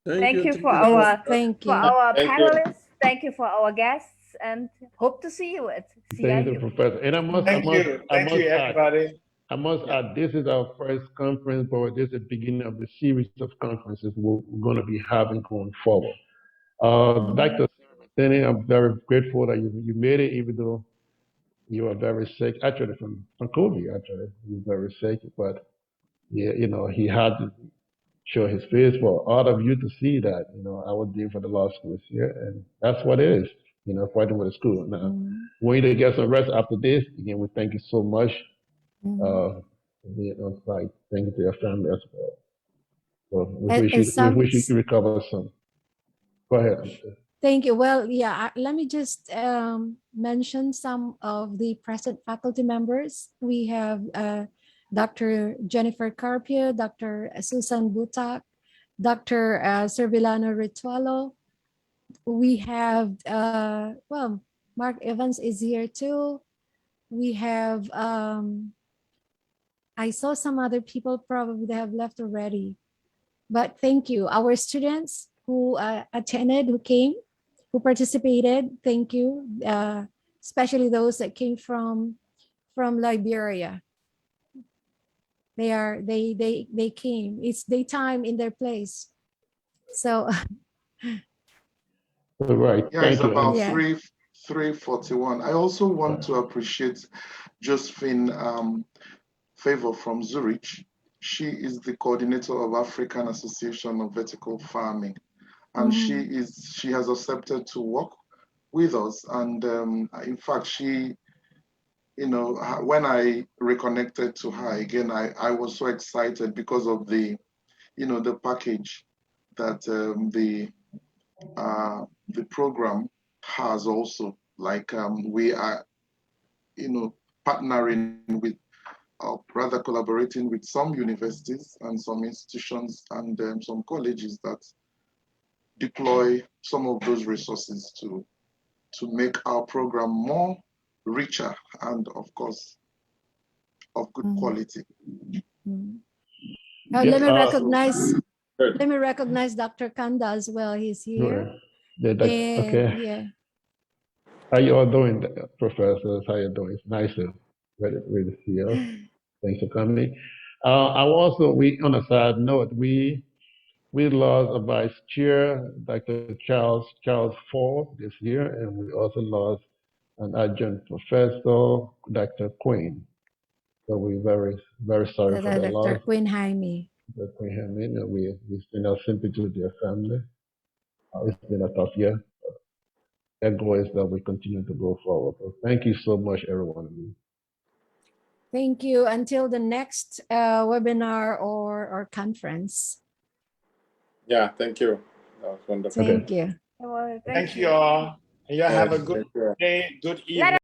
S1: for
S8: you.
S1: our
S8: Thank you.
S1: panelists. Thank you for our guests, and hope to see you at CIU.
S3: Thank you, Professor. And I must add, this is our first conference, but this is the beginning of the series of conferences we're going to be having going forward. Dr. Danny, I'm very grateful that you made it, even though you were very sick. Actually, from COVID, actually, he was very sick. But yeah, he had to show his face for all of you to see that, I was there for the law school this year, and that's what it is, fighting with the school. Now, we need to get some rest after this. Again, we thank you so much for being on site. Thank you to your family as well. So we wish you recover soon. Go ahead.
S8: Thank you. Well, yeah, let me just mention some of the present faculty members. We have Dr. Jennifer Carpio, Dr. Susan Butak, Dr. Servilano Ritualo. We have, Mark Evans is here too. We have, I saw some other people probably they have left already. But thank you. Our students who attended, who came, who participated, thank you. Especially those that came from Liberia. They came. It's daytime in their place. So
S3: right.
S5: Yeah, it's about 3:41. I also want to appreciate Josephine Favor from Zurich. She is the coordinator of African Association of Vertical Farming, and she has accepted to work with us. And in fact, she, when I reconnected to her again, I was so excited because of the, the package that the program has also. Like we are, partnering with rather collaborating with some universities and some institutions and some colleges that deploy some of those resources to make our program more richer and, of course, of good quality.
S8: Let me recognize Dr. Kanda as well. He's here.
S3: Okay.
S8: Yeah.
S3: How you all doing, professors? How you doing? It's nice to really see you. Thanks for coming. I also, on a side note, we lost a vice chair, Dr. Charles Ford this year, and we also lost an adjunct professor, Dr. Quinn. So we're very, very sorry for the loss.
S8: Dr. Quinn Jaime.
S3: Dr. Quinn Jaime, and we send our sympathy to their family. It's been a tough year. Their goal is that we continue to go forward. So thank you so much, everyone.
S8: Thank you. Until the next webinar or conference.
S9: Yeah, thank you. That was wonderful.
S8: Thank you.
S5: Well,
S10: Thank you all. You have a good day, good evening.